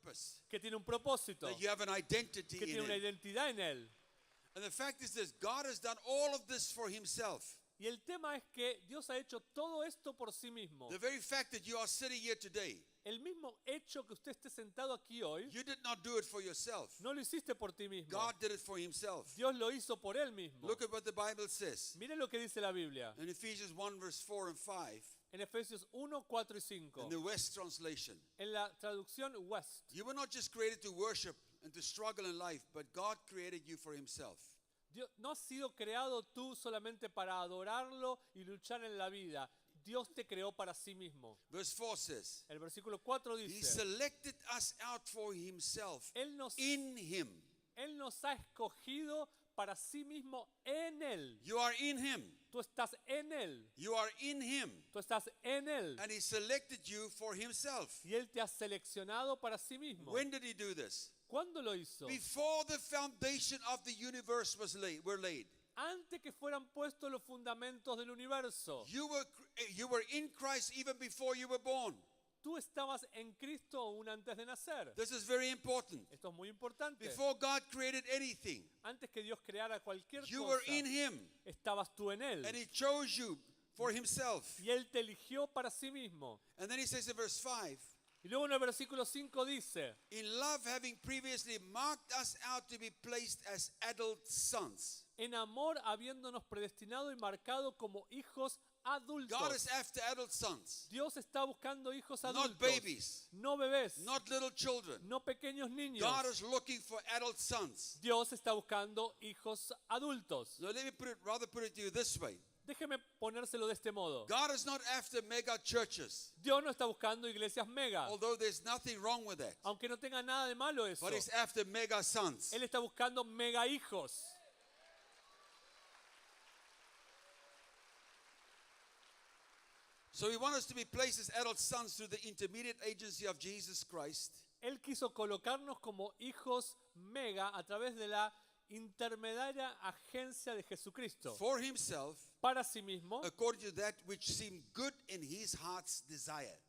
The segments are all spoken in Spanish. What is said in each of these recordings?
purpose, que tiene un propósito, that you have an identity que tiene in una Him. identidad en Él. And the fact is this, God has done all of this for Himself. Y el tema es que Dios ha hecho todo esto por sí mismo. The very fact that you are sitting here today, El mismo hecho que usted esté sentado aquí hoy, you did not do it for yourself. no lo hiciste por ti mismo. God did it for Himself. Dios lo hizo por Él mismo. Look at what the Bible says. Miren lo que dice la Biblia. In Ephesians 1 verse 4 and 5, En Efesios 1, 4 y 5. in the West translation. En la traducción West. You were not just created to worship and to struggle in life, but God created you for Himself. Dios, no has sido creado tú solamente para adorarlo y luchar en la vida. Dios te creó para sí mismo. Verse 4 says, El versículo 4 He dice, selected us out for Himself Él nos in Him. ha escogido para sí mismo en Él. You are in Him. Tú estás en Él. You are in Him. Tú estás en Él. And He selected you for Himself. Y Él te ha seleccionado para sí mismo. When did He do this? ¿Cuándo lo hizo? Before the foundation of the universe were laid. Antes que fueran puestos los fundamentos del universo. You were in Christ even before you were born. Tú estabas en Cristo aún antes de nacer. This is very important. Esto es muy importante. Before God created anything, Antes que Dios creara cualquier you were cosa, in Him. estabas tú en And Él. He chose you for Himself. Y Él te eligió para sí mismo. And then He says in verse 5, Y luego en el versículo 5 dice, in love having previously marked us out to be placed as adult sons. en amor habiéndonos predestinado y marcado como hijos adultos. God is after adult sons, Dios está buscando hijos not adultos. babies, No bebés. not little children. No pequeños niños. God is looking for adult sons. Dios está buscando hijos adultos. So let me rather put it to you this way. Déjeme ponérselo de este modo. God is not after mega churches, Dios no está buscando iglesias mega. although there's nothing wrong with that. Aunque no tenga nada de malo eso. But He's after mega sons. Él está buscando mega hijos. So He wants us to be placed as adult sons through the intermediate agency of Jesus Christ. Él quiso colocarnos como hijos mega a través de la intermediaria agencia de Jesucristo. For Himself, Para sí mismo, according to that which seemed good in His heart's desire.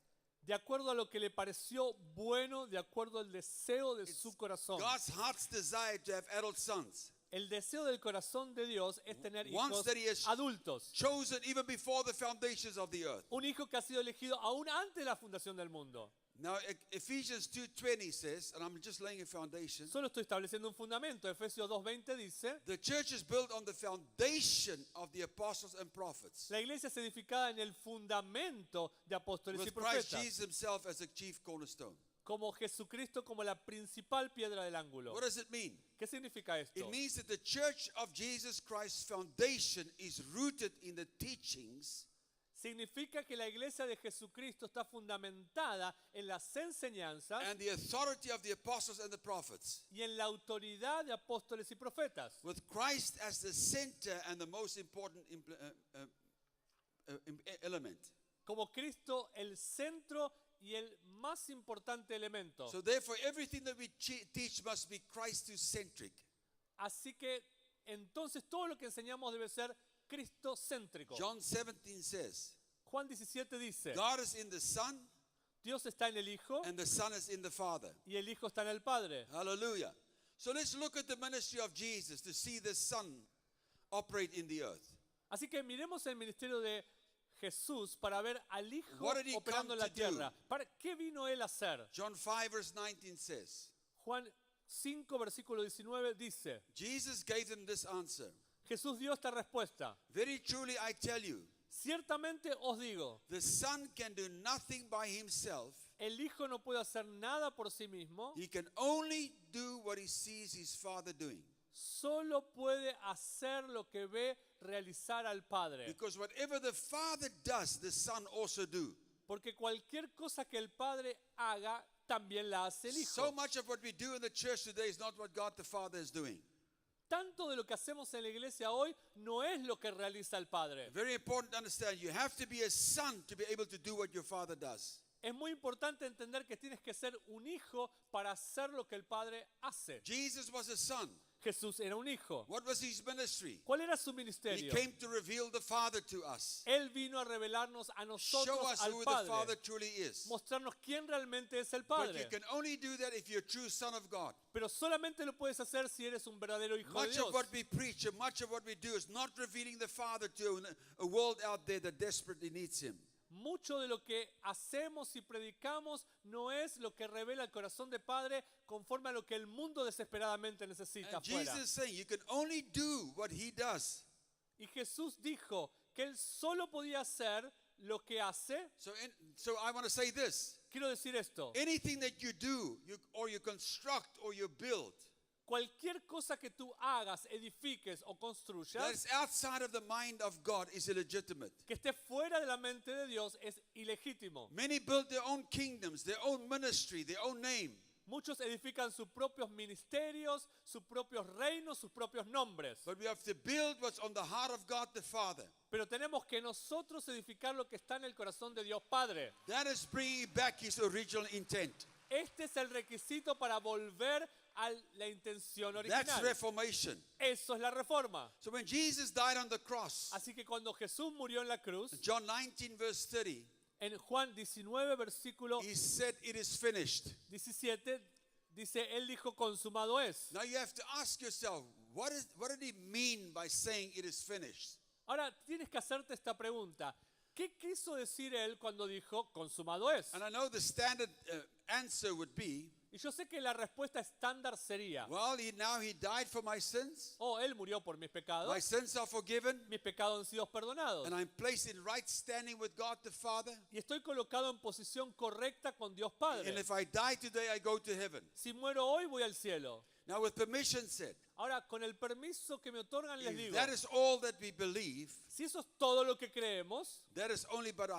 de acuerdo a lo que le pareció bueno, de acuerdo al deseo de su corazón. God's heart's desire to have adult sons, El deseo del corazón de Dios es tener Once hijos that He has adultos. chosen even before the foundations of the earth. Un hijo que ha sido elegido aún antes de la fundación del mundo. Now Ephesians 2:20 says, and I'm just laying a foundation, Solo estoy estableciendo un fundamento. Efesios 2:20 dice, the church is built on the foundation of the apostles and prophets, la iglesia es edificada en el fundamento de apóstoles y with Christ profetas, Jesus Himself as the chief cornerstone. como Jesucristo como la principal piedra del ángulo. What does it mean? ¿Qué significa esto? It means that the church of Jesus Christ's foundation is rooted in the teachings Significa que la iglesia de Jesucristo está fundamentada en las enseñanzas and the authority of the apostles and the prophets, y en la autoridad de apóstoles y profetas, with Christ as the center and the most important element. como Cristo el centro y el más importante elemento. So therefore, everything that we teach must be Christ-centric. Así que entonces todo lo que enseñamos debe ser cristocéntrico. John 17 says, Juan 17 dice, God is in the Son Dios está en el Hijo and the Son is in the Father. y el Hijo está en el Padre. Hallelujah. So let's look at the ministry of Jesus to see the Son operate in the earth. Así que miremos el ministerio de Jesús para ver al Hijo What did he operando en come la to tierra. ¿Para qué vino Él a hacer? John 5 verse 19 says, Juan 5, versículo 19 dice, Jesus gave them this answer. Jesús dio esta respuesta. Very truly I tell you, Ciertamente os digo, the Son can do nothing by Himself. el Hijo no puede hacer nada por sí mismo, He can only do what He sees His Father doing. solo puede hacer lo que ve realizar al Padre. Because whatever the Father does, the Son also do. Porque cualquier cosa que el Padre haga, también la hace el So Hijo. much of what we do in the church today is not what God the Father is doing. Tanto de lo que hacemos en la iglesia hoy no es lo que realiza el Padre. Very important to understand. You have to be a son to be able to do what your Father does. Es muy importante entender que tienes que ser un hijo para hacer lo que el Padre hace. Jesus was a son. Jesús era un hijo. What was his ministry? ¿Cuál era su He ministerio? came to reveal the Father to us. Él vino a revelarnos a Show nosotros us al who the Father Padre, truly is. mostrarnos quién realmente es el But you Padre. can only do that if you're a true son of God. Pero solamente lo puedes hacer si eres un verdadero hijo de Much Dios. of what we preach and much of what we do is not revealing the Father to a world out there that desperately needs Him. Mucho de lo que hacemos y predicamos no es lo que revela el corazón de Padre conforme a lo que el mundo desesperadamente necesita And afuera. Jesus is saying you can only do what He does. Y Jesús dijo que Él solo podía hacer lo que hace. So I want to say this. Quiero decir esto. Anything that you do, or you construct, or you build, Cualquier cosa que tú hagas, edifiques o that construyas, is outside of the mind of God is illegitimate. que esté fuera de la mente de Dios, es ilegítimo. Many build their own kingdoms, their own ministry, their own name. Muchos edifican sus propios ministerios, sus propios reinos, sus propios nombres. But we have to build what's on the heart of God the Father. Pero tenemos que nosotros edificar lo que está en el corazón de Dios Padre. That is bringing back His original intent. Este es el requisito para volver a la intención That's original. reformation. Eso es la reforma. So when Jesus died on the cross, Así que cuando Jesús murió en la cruz, John 19 verse 30, en Juan 19, versículo He said it is finished. 17, dice, Él dijo, consumado es. Now you have to ask yourself, what did He mean by saying it is finished? Ahora, tienes que hacerte esta pregunta. ¿Qué quiso decir Él cuando dijo, consumado es? And I know the standard answer would be, Y yo sé que la respuesta estándar sería, well, now He died for my sins. oh, Él murió por mis My pecados, sins are forgiven. mis pecados han sido perdonados. And I'm placed in right standing with God the Father. Y estoy colocado en posición correcta con Dios And Padre. if I die today, I go to heaven. Si muero hoy, voy al cielo. Now with permission said, Ahora, con el permiso que me otorgan, les if digo, that is all that we believe, si eso es todo lo que creemos, that is only but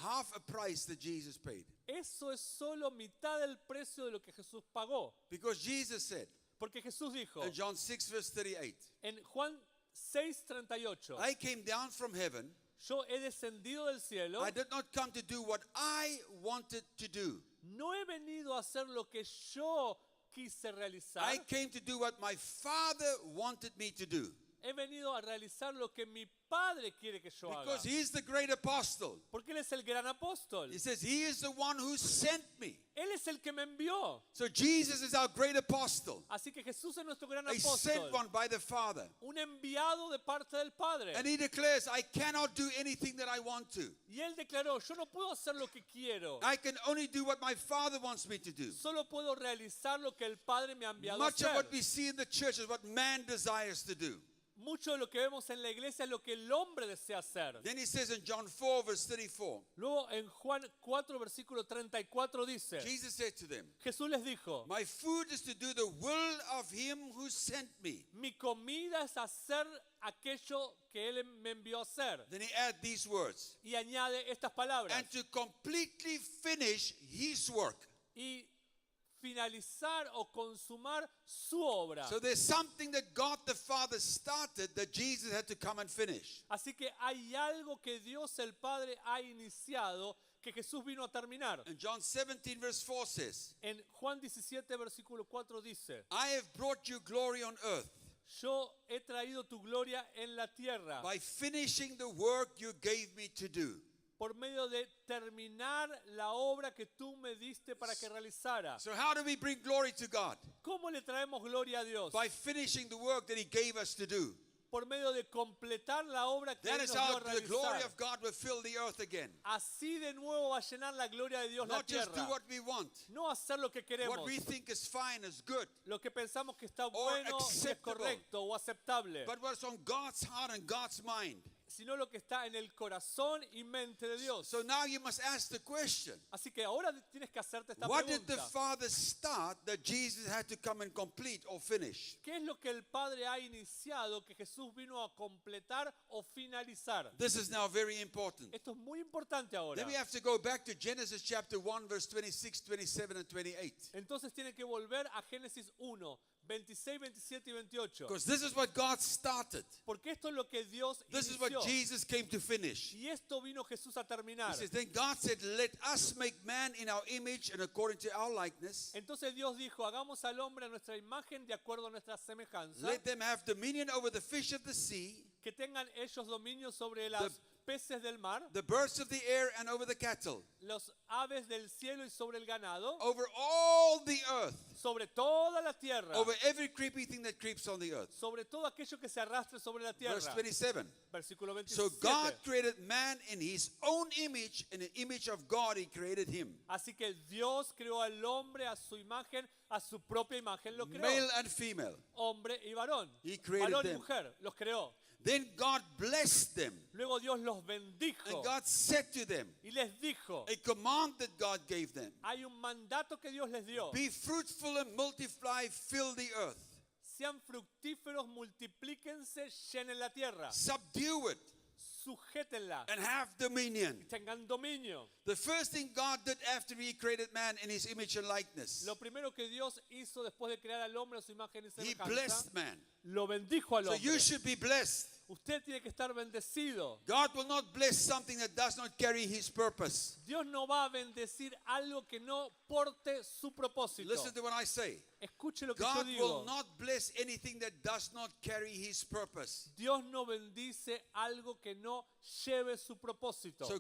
half a price that Jesus paid. eso es solo mitad del precio de lo que Jesús pagó. Because Jesus said Porque Jesús dijo in John 6 verse 38, en Juan 6:38, I came down from heaven. yo he descendido del cielo, I did not come to do what I wanted to do. no he venido a hacer lo que yo quise realizar, I came to do what my Father wanted me to do. he venido a realizar lo que mi Padre quiere que yo haga. Because He's the great apostle. Porque Él es el gran apóstol. He says He is the one who sent me. Él es el que me envió. So Jesus is our great apostle. Así que Jesús es nuestro gran A sent apóstol. one by the Father. Un enviado de parte del Padre. And He declares, I cannot do anything that I want to. Y Él declaró, yo no puedo hacer lo que quiero. I can only do what my Father wants me to do. Solo puedo realizar lo que el Padre me ha enviado a Much of hacer. what we see in the church is what man desires to do. Mucho de lo que vemos en la iglesia es lo que el hombre desea hacer. Then He says in John 4 verse 34, Luego en Juan 4, versículo 34 dice, Jesus said to them, Jesús les dijo, my food is to do the will of Him who sent me. mi comida es hacer aquello que Él me envió a hacer. Then He adds these words, Y añade estas palabras. and to completely finish His work. Y finalizar o consumar su obra. So there's something that God the Father started that Jesus had to come and finish. Así que hay algo que Dios el Padre ha iniciado que Jesús vino a terminar. And John 17 verse 4 says, En Juan 17, versículo 4 dice, I have brought you glory on earth yo he traído tu gloria en la tierra by finishing the work you gave me to do. por medio de terminar la obra que tú me diste para que realizara. So how do we bring glory to God? ¿Cómo le traemos gloria a Dios? By finishing the work that He gave us to do. Por medio de completar la obra que That Él is nos dio how a the glory realizar. of God will fill the earth again. Así de nuevo va a llenar la gloria de Dios la Not just do tierra. what we want, No hacer lo que queremos, what we think is fine, is good, lo que pensamos que está bueno y es acceptable. correcto o aceptable, but what's on God's heart and God's mind. sino lo que está en el corazón y mente de Dios. So now you must ask the question, Así que ahora tienes que hacerte esta what did the pregunta. Father start that Jesus had to come and complete or finish? ¿Qué es lo que el Padre ha iniciado que Jesús vino a completar o finalizar? This is now very important. Esto es muy importante ahora. Then we have to go back to Genesis chapter 1 verse 26, 27 and 28. Entonces tiene que volver a Génesis 1, 26, 27 y 28. Because this is what God started. Porque esto es lo que Dios This is what inició. Jesus came to finish. Y esto vino Jesús a He terminar. says, then God said, let us make man in our image and according to our likeness. Entonces Dios dijo, hagamos al hombre a nuestra imagen de acuerdo a nuestra semejanza, Let them have dominion over the fish of the sea, que tengan ellos dominio sobre los peces del mar, the birds of the air, and over the cattle, los aves del cielo y sobre el ganado, over all the earth, sobre toda la tierra, over every creepy thing that creeps on the earth. sobre todo aquello que se arrastre sobre la tierra. Verse 27. Versículo So 27. God created man in his own image. In the image of God, he created him. Así que Dios creó al hombre a su imagen, a su propia imagen lo creó. Male and female. Hombre y varón. He created Varón y them. mujer, los creó. Then God blessed them. Luego Dios los And bendijo God said to them, y les dijo, a command that God gave them, hay un mandato que Dios les dio. be fruitful and multiply, fill the earth. Sean fructíferos, multiplíquense, llenen la tierra, Subdue it sujétenla, and have dominion. tengan dominio. The first thing God did after he created man in his image and likeness, Lo primero que Dios hizo después de crear al hombre a su imagen y he semejanza, blessed man. lo bendijo al So you hombre. should be blessed. Usted tiene que estar bendecido. God will not bless something that does not carry his purpose. Dios no va a bendecir algo que no porte su propósito. Listen to what I say. Escuche lo que yo God will digo. not bless anything that does not carry his purpose. Dios no bendice algo que no lleve su propósito. So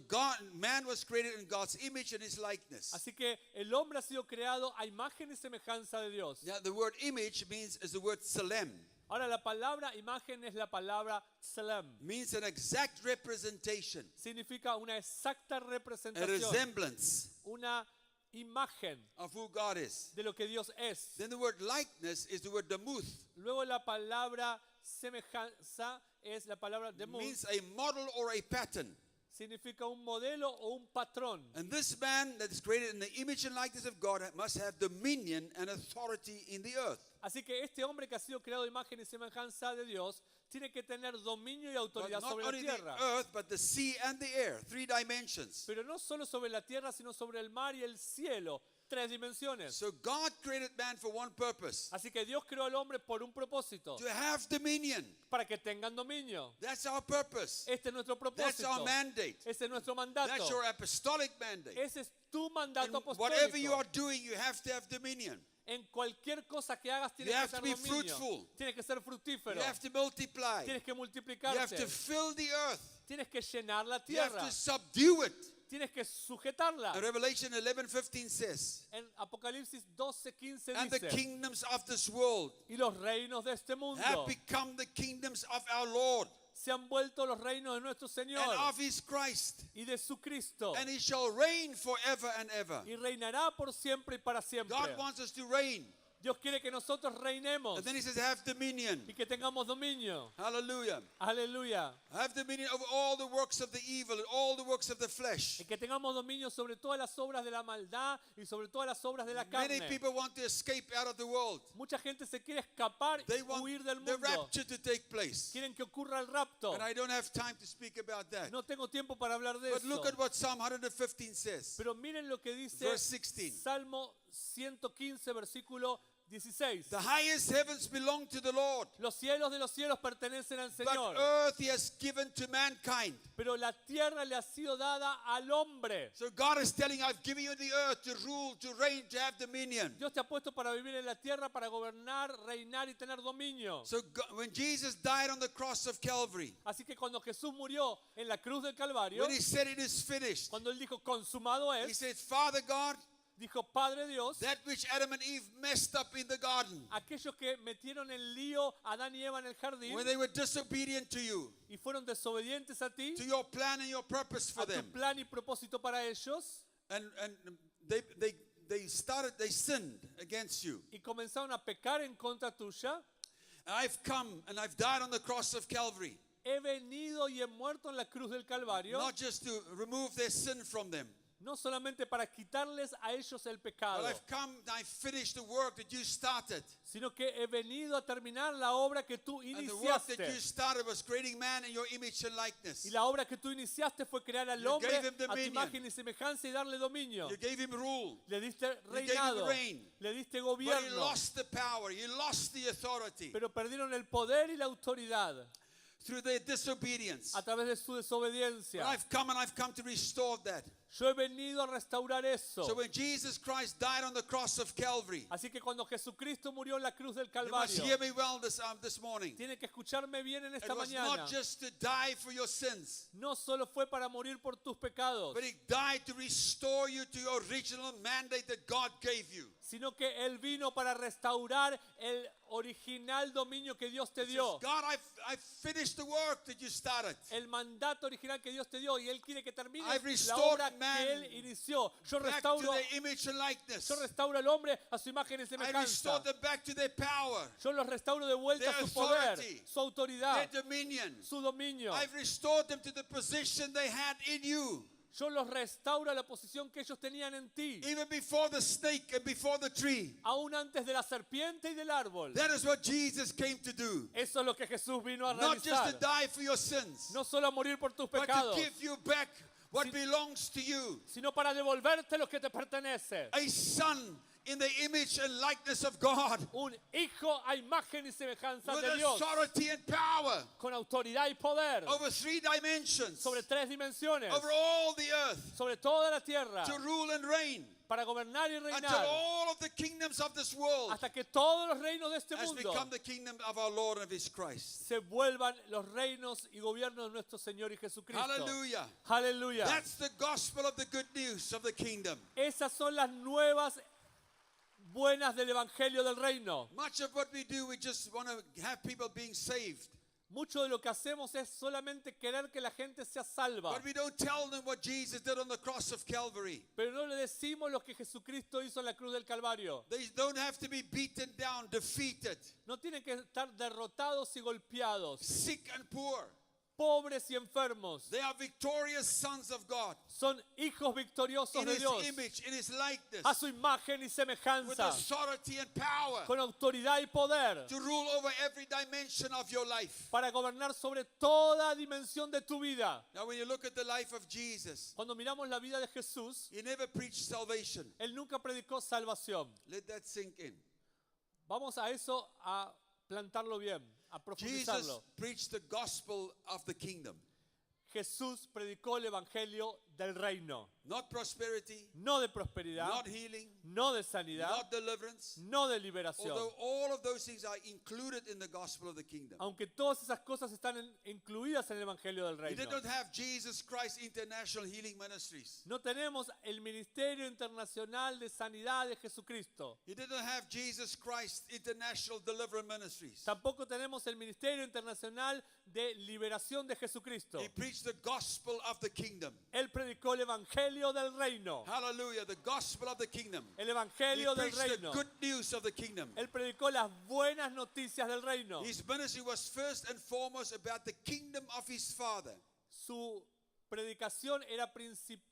man was created in God's image and his likeness. Así que el hombre ha sido creado a imagen y semejanza de Dios. Now the word image is the word tselem. Ahora la palabra imagen es la palabra tselem. Means an exact representation, Significa una exacta a representación, resemblance una imagen of who God is. de lo que Dios es. Then the word likeness is the word demuth. Luego la palabra semejanza es la palabra demuth. Means a model or a pattern. Significa un modelo o un patrón. And this man that is created in the image and likeness of God must have dominion and authority in the earth. Así que este hombre que ha sido creado a imagen y semejanza de Dios tiene que tener dominio y But autoridad not sobre la only the tierra. earth, but the sea and the air. 3 dimensions. Pero no solo sobre la tierra, sino sobre el mar y el cielo. 3 dimensiones. So God created man for one purpose. Así que Dios creó al hombre por un propósito. To have dominion. Para que tengan dominio. That's our purpose. Este es nuestro That's our propósito. mandate. Ese es nuestro mandato. That's your apostolic mandate. Ese es tu mandato And whatever you apostólico. are doing, you have to have dominion. En cualquier cosa que hagas tienes You have que to tener be dominio. fruitful. Tienes que ser fructífero. You have to multiply. Tienes que You have multiplicarte. to fill the earth. Tienes que llenar la You have tierra. to subdue it. Tienes que sujetarla. And Revelation 11:15 says, En Apocalipsis 12:15 and the dice, kingdoms of this world y los reinos de este mundo have become the kingdoms of our Lord se han vuelto los reinos de nuestro and Señor of his Christ, y de su Cristo, and he shall reign forever and ever. y reinará por siempre y para siempre. God wants us to reign. Dios quiere que nosotros reinemos And then he says, have dominion. y que tengamos dominio. Hallelujah. Aleluya. Have dominion over all the works of the evil and all the works of the flesh. Y que tengamos dominio sobre todas las obras de la maldad y sobre todas las obras de la Many carne. people want to escape out of the world. Mucha gente se quiere escapar They y want huir del the mundo. rapture to take place. Quieren que ocurra el rapto. And I don't have time to speak about that. No tengo tiempo para hablar de But eso. look at what Psalm 115 says. Pero miren lo que dice Verse 16. Salmo 115, versículo 16. The highest heavens belong to the Lord, Los cielos de los cielos pertenecen al but Señor, earth he has given to mankind. pero la tierra le ha sido dada al hombre. So God is telling, I've given you the earth to rule, to reign, to have dominion. Dios te ha puesto para vivir en la tierra, para gobernar, reinar y tener dominio. So when Jesus died on the cross of Calvary, Así que cuando Jesús murió en la cruz del Calvario, when he said it is finished, cuando él dijo consumado he es, said, Father God, dijo Padre Dios, that which Adam and Eve messed up in the garden, aquellos que metieron en lío a Adán y Eva en el jardín when they were disobedient to you, y fueron desobedientes a ti, to your plan and your purpose for a tu them, plan y propósito para ellos, and they sinned against you. y comenzaron a pecar en contra tuya. I've come and I've died on the cross of Calvary, He venido y he muerto en la cruz del Calvario, not just to remove their sin from them, no solamente para quitarles a ellos el but pecado, I've come, I've finished the work that you started. sino que he venido a terminar la obra que tú And the work that you iniciaste. started was creating man in your image and likeness. Y la obra que tú iniciaste fue crear al You hombre gave him a tu dominion. imagen y semejanza y darle dominio. You gave him rule. Le diste gave him reinado, reign. le diste But he gobierno, lost the power. He lost the authority pero perdieron el poder y la autoridad through their disobedience. a través de su But desobediencia. I've come to restore that. Yo he venido a restaurar eso. So when Jesus Christ died on the cross of Calvary, Así que cuando Jesucristo murió en la cruz del you must Calvario, hear me well this morning. tiene que escucharme bien en It esta was mañana. not just to die for your sins, No solo fue para morir por tus pecados, but he died to restore you to your original mandate that God gave you. sino que Él vino para restaurar el original dominio que Dios te He says, dio. God, I've finished the work that you started. El mandato original que Dios te dio, y Él quiere que termine I've la restored obra man que Él inició. Yo Back to restauro, their image and likeness. yo restauro al hombre a su imagen y I semejanza. restored them back to their power, Yo los restauro de vuelta a their su poder, authority, su autoridad, their dominion. su dominio. I've restored them to the position they had in you, Yo los restauro a la posición que ellos tenían en ti, even before the snake and before the tree. aún antes de la serpiente y del árbol. That is what Jesus came to do. Eso es lo que Jesús vino a Not just to realizar. die for your sins, No solo a morir por tus but to pecados, give you back what Si- belongs to you. sino para devolverte lo que te pertenece. A son in the image and likeness of God, Un hijo a imagen y semejanza with de Dios, authority and power con autoridad y poder over 3 dimensions, sobre 3 dimensiones, over all the earth, sobre toda la tierra, to rule and reign para gobernar y until reinar, all of the kingdoms of this world hasta que todos los reinos de este has mundo become the kingdom of our Lord and of His Christ. se vuelvan los reinos y gobiernos de nuestro Señor y Jesucristo. Hallelujah. Aleluya. That's the gospel of the good news of the kingdom. Esas son las nuevas buenas del Evangelio del Reino. Much of what we do, we just want to have people being saved. Mucho de lo que hacemos es solamente querer que la gente sea salva, But we don't tell them what Jesus did on the cross of Calvary. pero no le decimos lo que Jesucristo hizo en la cruz del Calvario. They don't have to be beaten down, defeated, No tienen que estar derrotados y golpeados, sick and poor. pobres y enfermos. They are victorious sons of God Son hijos victoriosos in de His Dios, image, in His likeness, a su imagen y with semejanza, authority and power con autoridad y poder, to rule over every dimension of your life. para gobernar sobre toda dimensión de tu vida. Now, when you look at the life of Jesus, Cuando miramos la vida de Jesús, He never preached salvation. Él nunca predicó salvación. Let that sink in. Vamos a eso a plantarlo bien, a Jesus profundizarlo. preached the gospel of the kingdom, Jesús predicó el evangelio del reino, not prosperity, no de prosperidad, not healing, no de sanidad, not deliverance. no de liberación. Although all of those things are included in the gospel of the kingdom. Aunque todas esas cosas están incluidas en el evangelio del He reino. did not have Jesus Christ International Healing Ministries. No tenemos el Ministerio Internacional de Sanidad de Jesucristo. He did not have Jesus Christ International Deliverance Ministries. Tampoco tenemos el Ministerio Internacional de Liberación de Jesucristo. He preached the gospel of the kingdom. Él predicó el evangelio del reino. Hallelujah, the gospel of the kingdom. El He evangelio del preached the reino. good news of the kingdom. Él predicó las buenas noticias del reino. His ministry was first and foremost about the kingdom of his Father. Su predicación era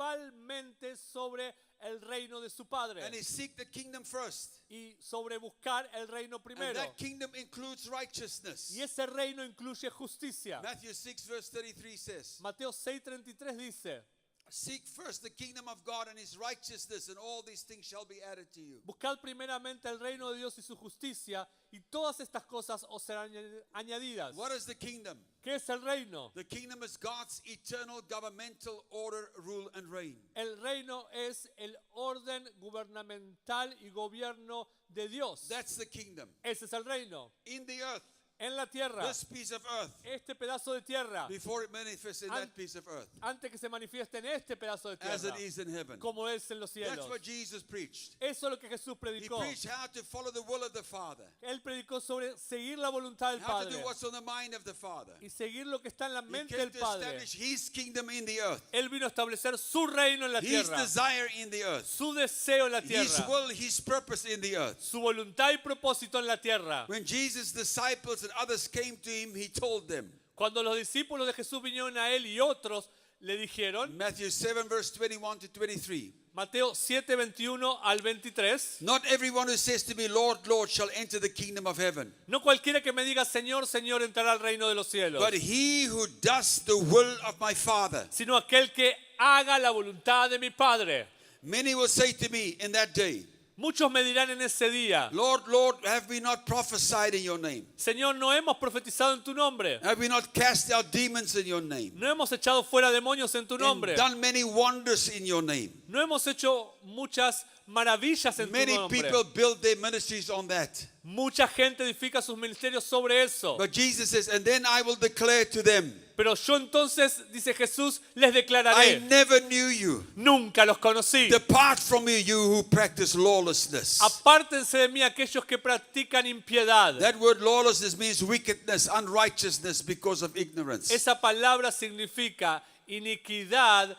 principalmente sobre el reino de su Padre And he seek the kingdom first. y sobre buscar el reino And primero. that kingdom includes righteousness. Y ese reino incluye justicia. Matthew 6 verse 33 says, Mateo 6:33 dice: seek first the kingdom of God and his righteousness, and all these things shall be added to you. Buscad primeramente el reino de Dios y su justicia, y todas estas cosas os serán añadidas. What is the kingdom? ¿Qué es el reino? The kingdom is God's eternal governmental order, rule, and reign. El reino es el orden gubernamental y gobierno de Dios. That's the kingdom. Ese es el reino. In the earth, En la tierra, this piece of earth, este pedazo de tierra, before it manifests in An- that piece of earth, antes que se manifieste en este pedazo de as tierra, it is in heaven. como es en los That's cielos. what Jesus preached. Eso es lo que Jesús He predicó. preached how to follow the will of the Father, Él predicó sobre seguir la voluntad del how to do Padre what's on the mind of the Father. y seguir lo que está en la He mente came del to Padre. establish his kingdom in the earth, Él vino a establecer su reino en la his tierra, desire in the earth, su deseo en la his tierra, will, his purpose in the earth. su voluntad y propósito en la tierra. When Jesus' disciples and others came to him, he told them, Cuando los discípulos de Jesús vinieron a él y otros le dijeron, Matthew 7, verse 21 to 23. Mateo 7, 21 al 23, Not everyone who says to me, Lord, Lord, shall enter the kingdom of heaven, no cualquiera que me diga Señor, Señor entrará al reino de los cielos, but he who does the will of my Father. sino aquel que haga la voluntad de mi Padre. Many will say to me in that day, Muchos me dirán en ese día, Lord, Lord, have we not prophesied in your name? Señor, no hemos profetizado en tu nombre, Have we not cast out demons in your name? no hemos echado fuera demonios en tu And nombre, done many wonders in your name? no hemos hecho muchas maravillas en tu Many nombre. people build their ministries on that. Mucha gente edifica sus ministerios sobre eso. But Jesus says, and then I will declare to them, Pero yo entonces, dice Jesús, les I declararé, never knew you. nunca los conocí. Depart from me, you who practice lawlessness. Apártense de mí aquellos que practican impiedad. That word lawlessness means wickedness, unrighteousness because of ignorance. Esa palabra significa iniquidad,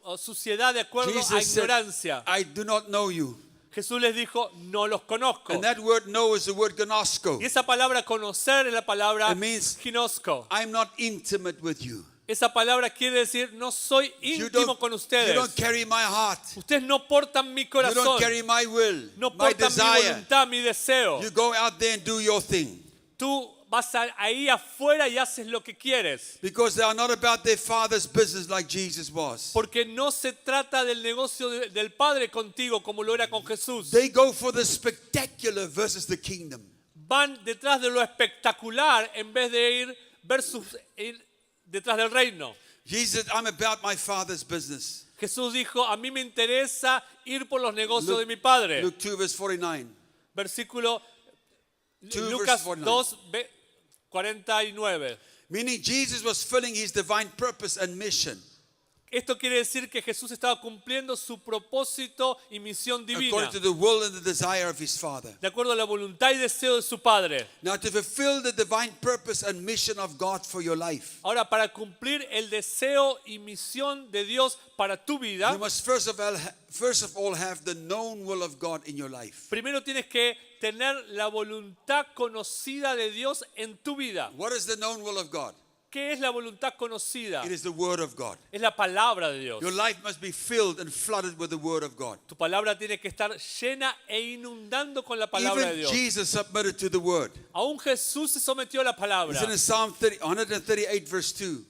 o suciedad de acuerdo a Jesus said, ignorancia. I do not know you. Jesús les dijo, no los conozco. And that word know is the word gnosko. Y esa palabra conocer es la palabra It means- ginosco. I'm not intimate with you. Esa palabra quiere decir, no soy You íntimo con you ustedes. don't carry my heart. Ustedes no portan mi You corazón, don't carry my will, no my portan mi desire. voluntad, mi deseo. You go out there and do your thing. Tú vas ahí afuera y haces lo que quieres. Because they are not about their father's business like Jesus was. Porque no se trata del negocio del Padre contigo como lo era con Jesús. They go for the spectacular versus the kingdom. Van detrás de lo espectacular en vez de ir detrás del reino. Jesus said, I'm about my father's business. Jesús dijo, a mí me interesa ir por los negocios de mi Padre. Luke 2 verse 49. Versículo 2 Lucas verse 49. 2, 49. Meaning Jesus was filling his divine purpose and mission Esto quiere decir que Jesús estaba cumpliendo su propósito y misión divina, according to the will and the desire of his Father. de acuerdo a la voluntad y deseo de su Padre. Now to fulfill the divine purpose and mission of God for your life, Ahora, para cumplir el deseo y misión de Dios para tu vida, you must first of all have the known will of God in your life. primero tienes que tener la voluntad conocida de Dios en tu vida. What is the known will of God? ¿Qué es la voluntad conocida? It is the word of God. Es la palabra de Dios. Your life must be filled and flooded with the word of God. Tu palabra tiene que estar llena e inundando con la palabra de Even Dios. Jesus submitted to the word. Aún Jesús se sometió a la palabra. It's in Psalm 138 verse 2.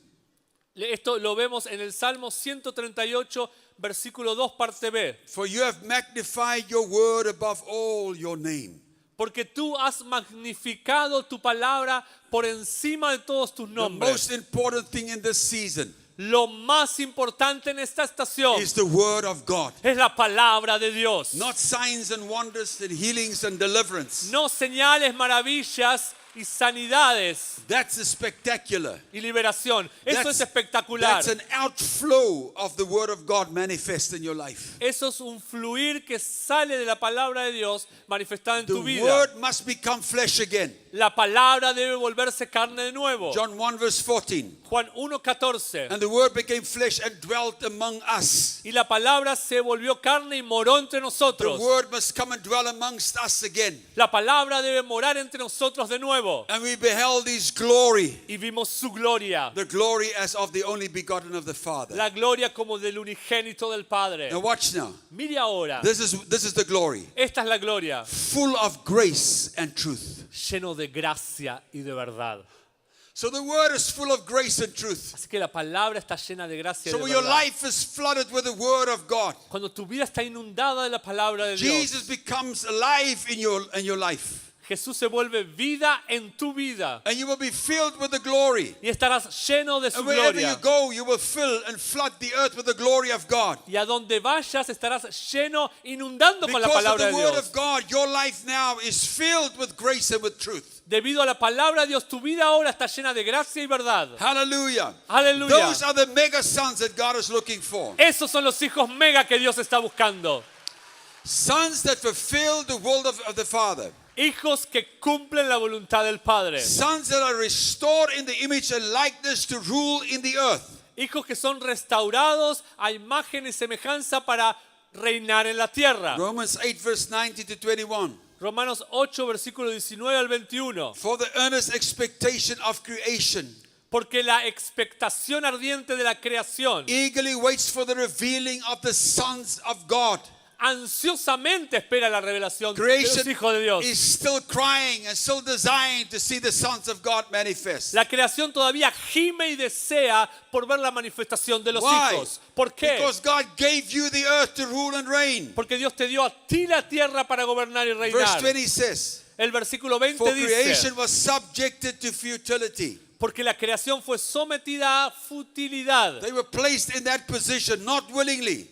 Esto lo vemos en el Salmo 138, versículo 2, parte B. For you have magnified your word above all your name. Porque tú has magnificado tu palabra por encima de todos tus The nombres. most important thing in this season Lo más importante en esta estación is the word of God. es la palabra de Dios. Not signs and wonders and healings and deliverance. No señales, maravillas y sanidades That's a spectacular. y liberación. Eso es espectacular. That's an outflow of the word of God manifest in your life. Eso es un fluir que sale de la palabra de Dios manifestada en The tu vida. word must become flesh again. La palabra debe volverse carne de nuevo. John 1 verse 14. Juan 1:14. And the word became flesh and dwelt among us. Y la palabra se volvió carne y moró entre The nosotros. word must come and dwell amongst us again. La palabra debe morar entre nosotros de nuevo. And we beheld his glory. Y vimos su gloria. The glory as of the only begotten of the Father. La gloria como del unigénito del Padre. Now watch now. Mire ahora. This is the glory. Esta es la gloria. Full of grace and truth. Lleno de gracia y de verdad. So the word is full of grace and truth. Así que la palabra está llena de gracia y So de your verdad. life is flooded with the word of God. Cuando tu vida está inundada de la palabra de Dios, Jesus becomes alive in your life. Jesús se vuelve vida en tu vida. And you will be filled with the glory. Y estarás lleno de su And wherever you gloria. go, you will fill and flood the earth with the glory of God. Y a donde vayas estarás lleno, inundando con la Because of palabra the de word Dios. of God, your life now is filled with grace and with truth. Debido a la palabra de Dios, tu vida ahora está llena de gracia y verdad. Hallelujah. Aleluya. Those are the mega sons that God is looking for. Esos son los hijos mega que Dios está buscando. Sons that fulfill the will of the Father. Hijos que cumplen la voluntad del Padre. Sons that are restored in the image and likeness to rule in the earth. Hijos que son restaurados a imagen y semejanza para reinar en la tierra. Romans 8 verse 19 to 21. Romanos 8, versículo 19 al 21. For the earnest expectation of creation Porque la expectación ardiente de la creación eagerly waits for the revealing of the sons of God. ansiosamente espera la revelación de los Creation hijos de Dios. is still crying and still desiring to see the sons of God manifest. La creación todavía gime y desea por ver la manifestación de los Why? hijos. ¿Por qué? Because God gave you the earth to rule and reign. Porque Dios te dio a ti la tierra para gobernar y Verse reinar. 20 says, El versículo 20 for dice, creation was subjected to futility. porque la creación fue sometida a futilidad. They were placed in that position, not willingly,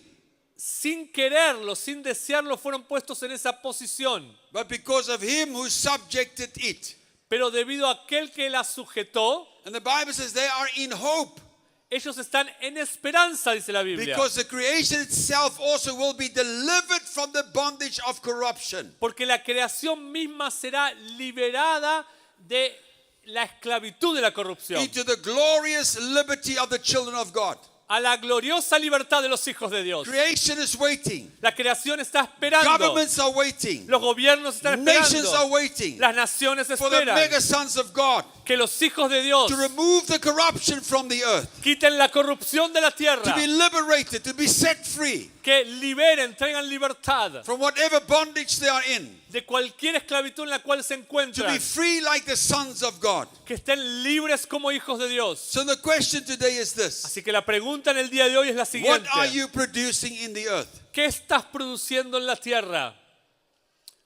Sin quererlo, sin desearlo, fueron puestos en esa posición. but because of him who subjected it. Pero debido a aquel que la sujetó, And the Bible says they are in hope, ellos están en esperanza, dice la Biblia. because the creation itself also will be delivered from the bondage of corruption. Porque la creación misma será liberada de la esclavitud de la corrupción Into the glorious liberty of the children of God. a la gloriosa libertad de los hijos de Dios. Creation is waiting. La creación está esperando. Governments are waiting. Los gobiernos están Nations are esperando. waiting Las naciones for the esperan mega sons of God que los hijos de Dios to remove the corruption from the earth, quiten la corrupción de la to tierra, be liberated, to be set free que liberen, traigan libertad from whatever bondage they are in, de cualquier esclavitud en la cual se to be encuentran, free like the sons of God. que estén libres como hijos de Dios. So the question today is this: Así que la pregunta en el día de hoy es la what siguiente. are you producing in the earth? ¿Qué estás produciendo en la tierra?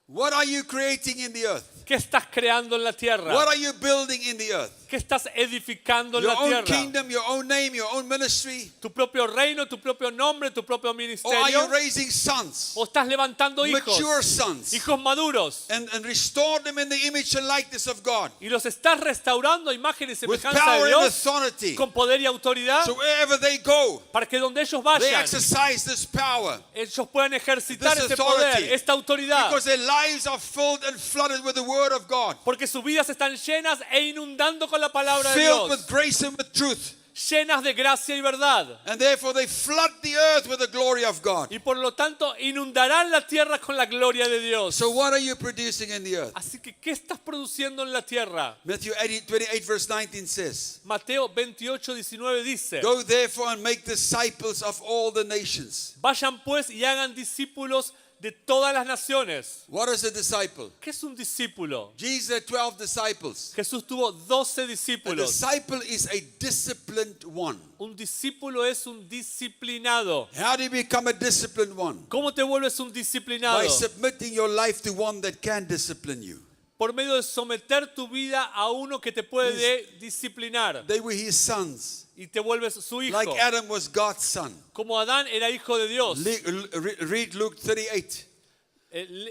What are you creating in the earth? ¿Qué estás creando en la tierra? What are you building in the earth? ¿Qué estás edificando en Your la own tierra? kingdom, your own name, your own ministry? ¿Tu propio reino, tu propio nombre, tu propio Or are you ministerio? raising sons, ¿O estás levantando hijos, mature sons, hijos maduros, and restore them in the image and likeness of God y los estás restaurando a imagen y with semejanza de power and Dios authority? con poder y autoridad So wherever they go, para que donde ellos they vayan exercise this power ellos puedan ejercitar this este poder, authority, esta autoridad, because their lives are filled and flooded with the word of God, porque sus vidas están llenas e inundando con la palabra de filled Dios, with grace and with truth, llenas de gracia y verdad, and therefore they flood the earth with the glory of God. y por lo tanto inundarán la tierra con la gloria de Dios. So what are you producing in the earth? Así que, ¿qué estás produciendo en la tierra? Matthew 28 verse 19 says, Mateo 28:19 dice, go therefore and make disciples of all the nations. vayan pues y hagan discípulos de todas las naciones. What is a disciple? ¿Qué es un discípulo? Jesus had 12 disciples. Jesús tuvo 12 A discípulos. disciple is a disciplined one. Un discípulo es un disciplinado. How do you become a disciplined one? ¿Cómo te vuelves un disciplinado? By submitting your life to one that can discipline you. Por medio de someter tu vida a uno que te puede disciplinar They were his sons. y te vuelves su hijo. Like Adam was God's son. Como Adán era hijo de Dios. Read Luke 38.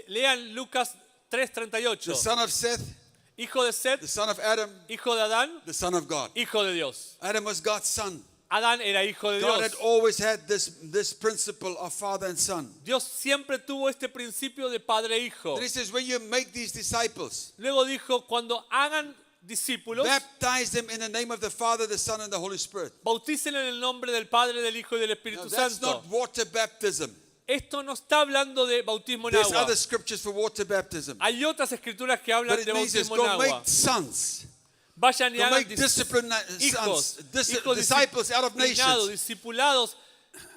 Lean Lucas The 3:38. son of Seth, Hijo de Seth, the son of Adam, hijo de Adán, the son of God. hijo de Dios. Adam was God's son. Adán era hijo de God Dios. had always had this principle of father and son. Dios siempre tuvo este principio de padre e hijo. Then he says, when you make these disciples, Luego dijo, cuando hagan discípulos, baptize them in the name of the Father, the Son, and the Holy Spirit. bautícenlo en el nombre del Padre, del Hijo y del Now, Espíritu that's Santo. not water baptism. Esto no está hablando de bautismo en There's agua. other scriptures for water baptism. Hay otras escrituras que But hablan it de means is bautismo en go agua. make sons. Vayan y Go hagan make disciplined hijos, sons, hijos disciples out of disciplinados, nations. discipulados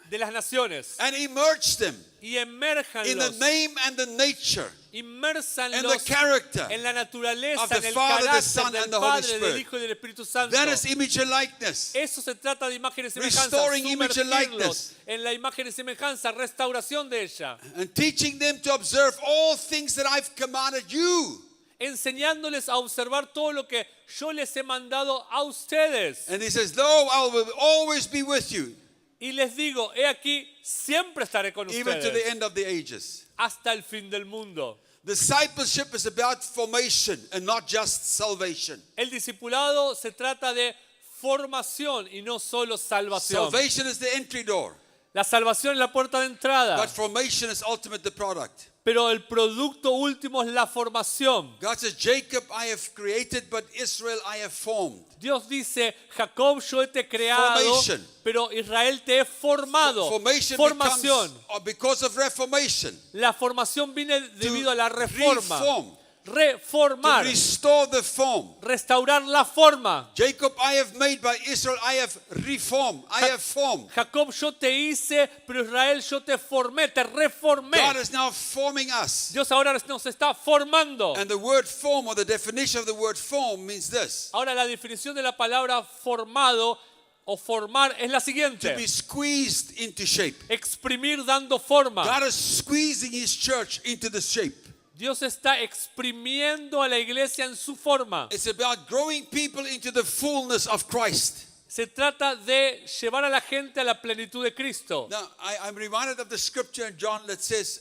de las naciones. And immerse them Y in the emérjanlos, name and the nature and inmérsanlos the character en la naturaleza, of the en el Father, the carácter Son, del and the Holy Padre, Spirit. del Hijo y del Espíritu Santo. That is image and likeness. Eso se trata de imagen y semejanza, Restoring image and sumergirlos likeness. en la imagen y semejanza, restauración de ella, And teaching them to observe all things that I've commanded you. enseñándoles a observar todo lo que yo les he mandado a ustedes. And he says, lo, I will always be with you, Y les digo, he aquí, siempre estaré con even to the ustedes end of the ages. hasta el fin del mundo. Discipleship is about formation and not just salvation. El discipulado se trata de formación y no solo salvación. Salvation is the entry door, La salvación es la puerta de entrada, but formation is ultimate the product. pero el producto último es la formación. God says, Jacob I have created, but Israel I have formed. Dios dice, Jacob, yo te he creado, Formation. pero Israel te he formado. Formation Formación. becomes, because of reformation, La formación viene debido a la reforma. reform. to reformar, restore the form. restaurar la forma. Jacob, I have made, by Israel, I have reformed, I have formed. Jacob, yo te hice, pero Israel, yo te formé, te reformé. God is now forming us. Dios ahora nos está formando. And the word form, or the definition of the word form, means this: Ahora la definición de la palabra formado o formar es la to siguiente: be squeezed into shape. exprimir dando forma. God is squeezing His church into the shape. Dios está exprimiendo a la iglesia en su forma. It's about growing people into the fullness of Christ. Se trata de llevar a la gente a la plenitud de Cristo. Now, I'm reminded of the scripture in John that says,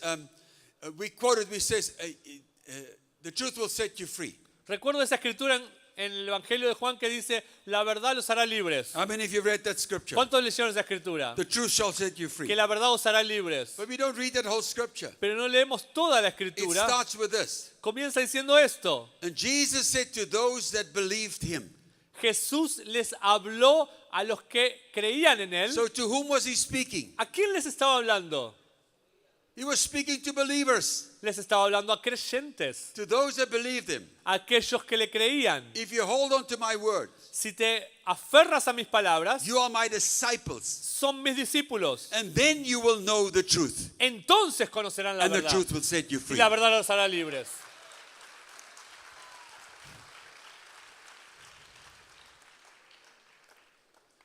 we quoted, we says, the truth will set you free. Recuerdo esa escritura en el Evangelio de Juan que dice, la verdad los hará libres. How many of you read that scripture? ¿Cuántos leyeron esa escritura? The truth shall set you Que free. la verdad os hará libres. But we don't read that whole scripture. Pero no leemos toda la It escritura. starts with this. Comienza diciendo esto. And Jesus said to those that believed Him. Jesús les habló a los que creían en él. So to whom was He speaking? ¿A quién les estaba hablando? He was speaking to believers, Les estaba hablando a creyentes, to those that believed Him. a aquellos que le creían. If you hold on to my word, Si te aferras a mis palabras, you are my disciples. son mis discípulos. And then you will know the truth. Entonces conocerán la And the verdad. truth will set you Y free. la verdad los hará libres.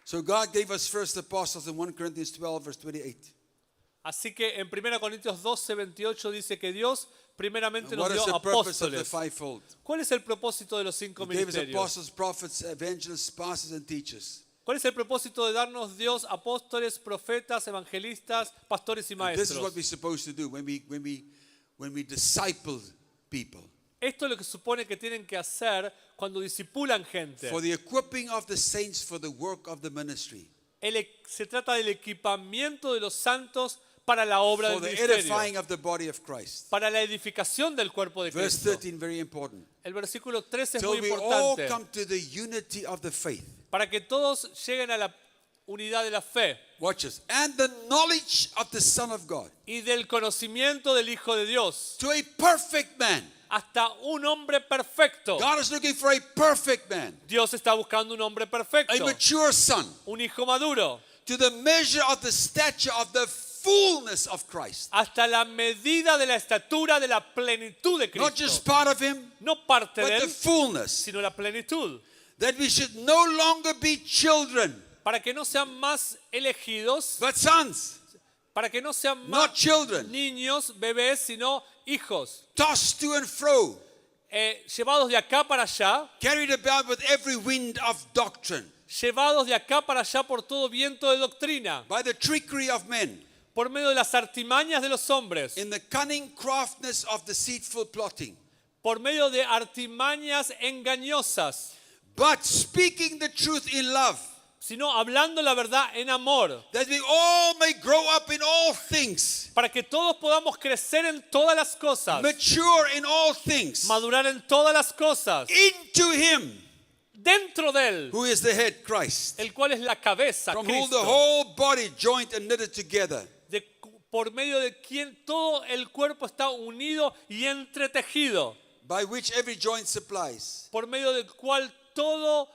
So God gave us first apostles in 1 Corinthians 12, verse 28. Así que en 1 Corintios 12, 28 dice que Dios primeramente And nos what is dio the purpose of the apóstoles. fivefold? ¿Cuál es el propósito de los 5 He gave us ministerios? apostles, prophets, evangelists, pastors, and teachers. ¿Cuál es el propósito de darnos Dios apóstoles, profetas, evangelistas, pastores y And this is maestros? what we're supposed to do when we disciple people. Esto es lo que supone que tienen que hacer cuando discipulan gente. For the equipping of the saints for the work of the ministry. Se trata del equipamiento de los santos para la obra For del the ministerio, edifying of the body of Christ. para la edificación del cuerpo de Verse Cristo. 13, very important. El versículo 13 es Till muy we all importante. come to the unity of the faith. Para que todos lleguen a la unidad de la fe Watch this. And the knowledge of the Son of God. y del conocimiento del Hijo de Dios, To a perfect man. hasta un hombre perfecto. God is looking for a perfect man. Dios está buscando un hombre perfecto, A mature son. un hijo maduro, To the measure of the stature of the fullness of Christ. hasta la medida de la estatura de la plenitud de Not just Cristo. part of him, No parte de but the él, fullness. sino la plenitud. That we should no longer be children, Para que no sean más elegidos, but sons. para que no sean Not más children. niños, bebés, sino hijos, Tossed to and fro. llevados de acá para allá, Carried about with every wind of doctrine. llevados de acá para allá por todo viento de doctrina, By the trickery of men. por medio de las artimañas de los hombres, In the cunning craftiness of deceitful plotting. por medio de artimañas engañosas, But speaking the truth in love. sino hablando la verdad en amor, That we all may grow up in all things. para que todos podamos crecer en todas las cosas, Mature in all things. madurar en todas las cosas, Into him dentro de él, who is the head, Christ. el cual es la cabeza, From whom the Cristo, whole body joined and knitted together. por medio de quien todo el cuerpo está unido y entretejido, By which every joint supplies. por medio del cual todo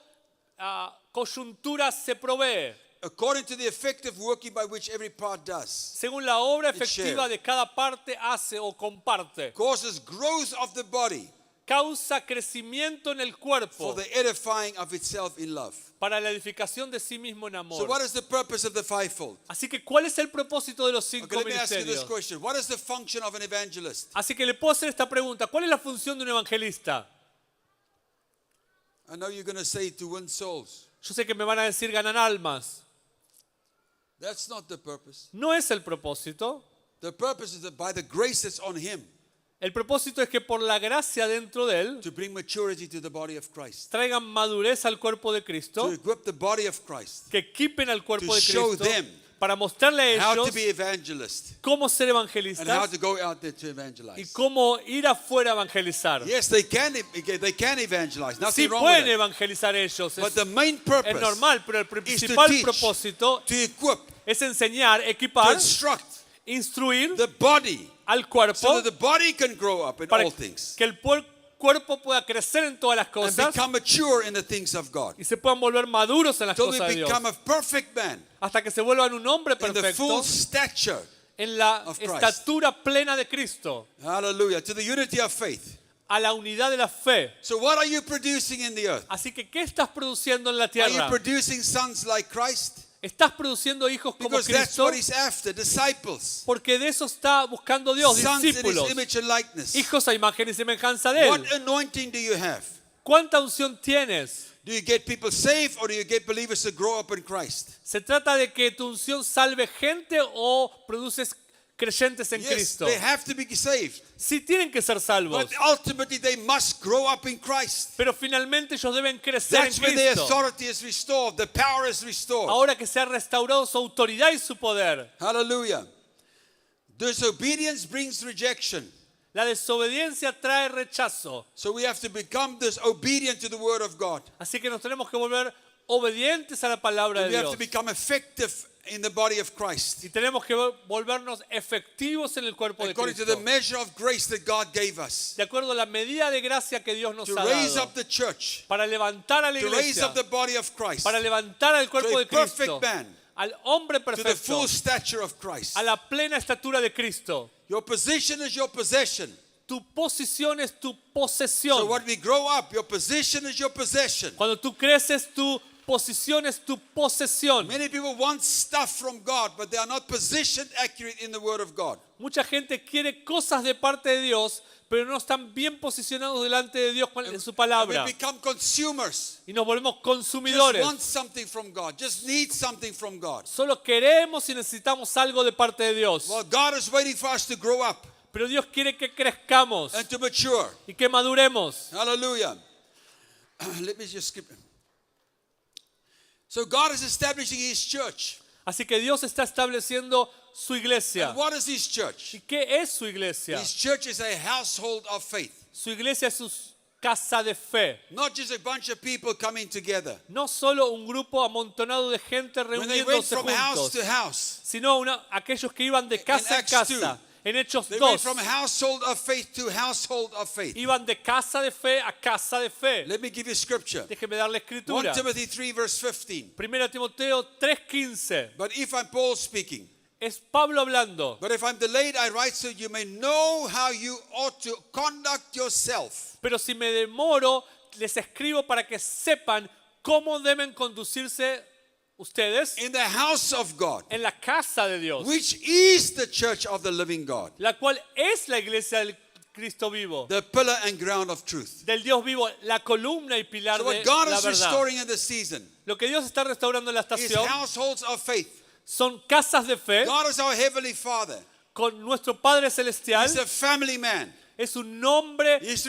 coyuntura se provee, According to the effective working by which every part does. según la obra It's efectiva shared. de cada parte hace o comparte. Causes growth of the body Causa crecimiento en el for cuerpo the edifying of itself in love. para la edificación de sí mismo en So amor. what is the purpose of the fivefold? Así que, ¿cuál es el propósito de los Okay, 5 let me ask you this ministerios? question. What is the function of an evangelist? Así que le puedo hacer esta pregunta. ¿Cuál es la función de un evangelista? I know you're going to say to win souls. Yo sé que me van a decir ganan almas. That's not the purpose. No es el propósito. The purpose is that by the grace that's on him El propósito es que por la gracia dentro de él to bring maturity to the body of Christ. traigan madurez al cuerpo de To Cristo, equip the body of Christ. que equipen al cuerpo To de show Cristo them para mostrarle a How ellos to be evangelist. cómo ser And how evangelistas to go out there to y evangelize. cómo ir afuera a evangelizar. Yes, they can evangelize. Sí Nothing wrong pueden with that. evangelizar ellos, But es, the main es purpose normal, pero el is to principal teach, propósito to equip, es enseñar, to equipar, instruct instruir the body al cuerpo so that the body can grow up in para all things. que el cuerpo pueda crecer en todas las and cosas become mature in the things of God. y se puedan volver maduros en las Till we cosas de Dios. become a perfect man Hasta que se vuelvan un hombre in the perfecto full stature. en la of Christ. estatura plena de Cristo, Hallelujah. To the unity of faith. a la unidad de la fe. So what are you producing in the earth? Así que, ¿qué estás produciendo en la Are you tierra? producing sons like Christ? ¿Estás produciendo hijos como Because that's Cristo? what he's after, disciples. Porque de eso está buscando Dios, Sons in his discípulos, image and likeness. hijos a imagen y semejanza de What Él. anointing do you have? ¿Cuánta unción tienes? Do you get people saved or do you get believers to grow up in Christ? ¿Se trata de que tu unción salve gente o produces creyentes en Yes, Cristo? they have to be saved. Sí tienen que ser salvos, But ultimately they must grow up in Christ. pero finalmente ellos deben crecer en That's when the Cristo. authority is restored, the power is restored. Ahora que se ha restaurado su autoridad y su poder. Hallelujah. Disobedience brings rejection. La desobediencia trae rechazo. So we have to become disobedient to the word of God. Así que nos tenemos que volver obedientes a la palabra And de we have Dios. to become effective in the body of Christ. Y tenemos que volvernos efectivos en el cuerpo de According to the Cristo. measure of grace that God gave us. De acuerdo a la medida de gracia que Dios nos To ha raise dado. up the church. Para levantar a la To raise iglesia. up the body of Christ. Para levantar al cuerpo To a de Cristo. perfect man. Al hombre To the perfecto. full stature of Christ. A la plena estatura de Cristo. Your position is your possession. Tu posición es tu So posesión. when we grow up, your position is your possession. Cuando tú creces, tu posición es tu posesión. Many people want stuff from God, but they are not positioned accurate in the Word of God. Mucha gente quiere cosas de parte de Dios, pero no están bien posicionados delante de Dios en su And palabra. we become consumers. Y nos volvemos Just consumidores. want something from God. Just need something from God. Solo queremos y necesitamos algo de parte de Dios. Well, God is waiting for us to grow up Pero Dios quiere que crezcamos and to mature. y que maduremos. Hallelujah. Let me just skip. So God is establishing His church. Así que Dios está estableciendo su iglesia. And what is His church? ¿Y qué es su iglesia? His church is a household of faith. Su iglesia es su casa de fe. Not just a bunch of people coming together. No solo un grupo amontonado de gente When they went reuniéndose from house juntos, to house, sino aquellos que iban de casa en Acts casa. En Hechos they went 2, from household of faith to household of faith. iban de casa de fe a casa de fe. Let me give you scripture. Déjeme darle 1 escritura. Timothy 3 verse 15. 1 Timoteo 3:15. But if I'm Paul speaking, Es Pablo hablando. but if I'm delayed, I write so you may know how you ought to conduct yourself Pero si me demoro, les escribo para que sepan cómo deben conducirse ustedes in the house of God, en la casa de Dios, which is the church of the living God, la cual es la iglesia del Cristo vivo, the pillar and ground of truth. del Dios vivo, la columna y pilar So de what God la is verdad. restoring in this season Lo que Dios está restaurando en la is estación households of faith. son casas de fe God is our heavenly Father. con nuestro Padre Celestial. He's a family man. Es un nombre He's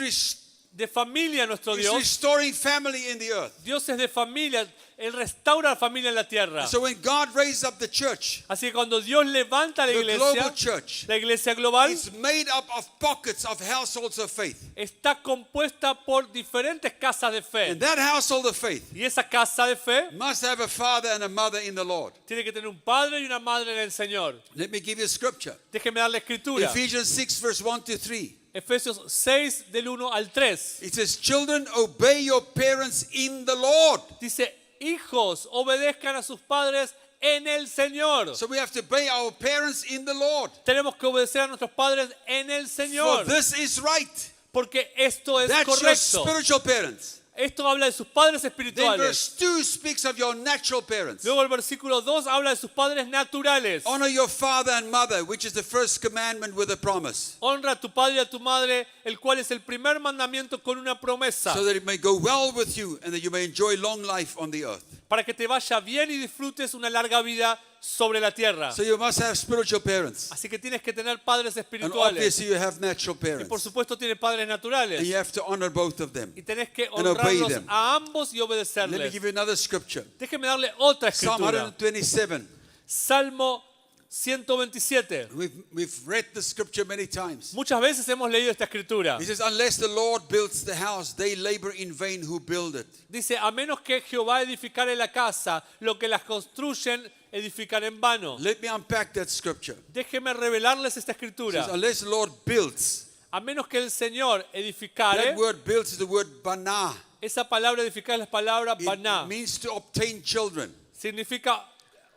de familia nuestro Dios. restoring family in the earth. Dios es de familia. Él restaura la familia en la tierra. So when God raised up the church, Así que cuando Dios levanta la the global iglesia, church, la iglesia global it's made up of pockets of households of faith. está compuesta por diferentes casas de fe. And that household of faith Y esa casa de fe must have a father and a mother in the Lord. tiene que tener un padre y una madre en el Señor. Let me give you scripture. Déjeme darle escritura. Ephesians 6 verse 1 to 3. Efesios 6 del 1 al 3. It says, children, obey your parents in the Lord. Dice, hijos, obedezcan a sus padres en el Señor. So we have to obey our parents in the Lord. Tenemos que obedecer a nuestros padres en el For Señor. this is right. Porque esto es That's your correcto. spiritual parents. Esto habla de sus padres Then espirituales. verse 2 speaks of your natural parents. Luego el versículo 2 habla de sus padres naturales. Honor your father and mother, which is the first commandment with a promise, Honra a tu padre y a tu madre, el cual es el primer mandamiento con una promesa, so that it may go well with you and that you may enjoy long life on the earth. para que te vaya bien y disfrutes una larga vida sobre la tierra. So you must have spiritual parents. Así que tienes que tener padres And espirituales. obviously you have natural Y por parents. supuesto tienes padres naturales. And you have to honor both of them. Y tenés que and obey honrarlos them. a ambos y Let me obedecerles. give you another scripture. Déjeme darle otra Psalm escritura. 127. Salmo 127. We've read the scripture many times. Muchas veces hemos leído esta escritura. He says, unless the Lord builds the house, they labor in vain who build it. Dice, a menos que Jehová edificare la casa, lo que las construyen edifican en vano. Let me unpack that scripture. Déjeme revelarles esta It escritura. says, unless the Lord builds, A menos que el Señor edificare, That word built is the word bana. esa palabra edificar es la palabra It baná. means to obtain children. Significa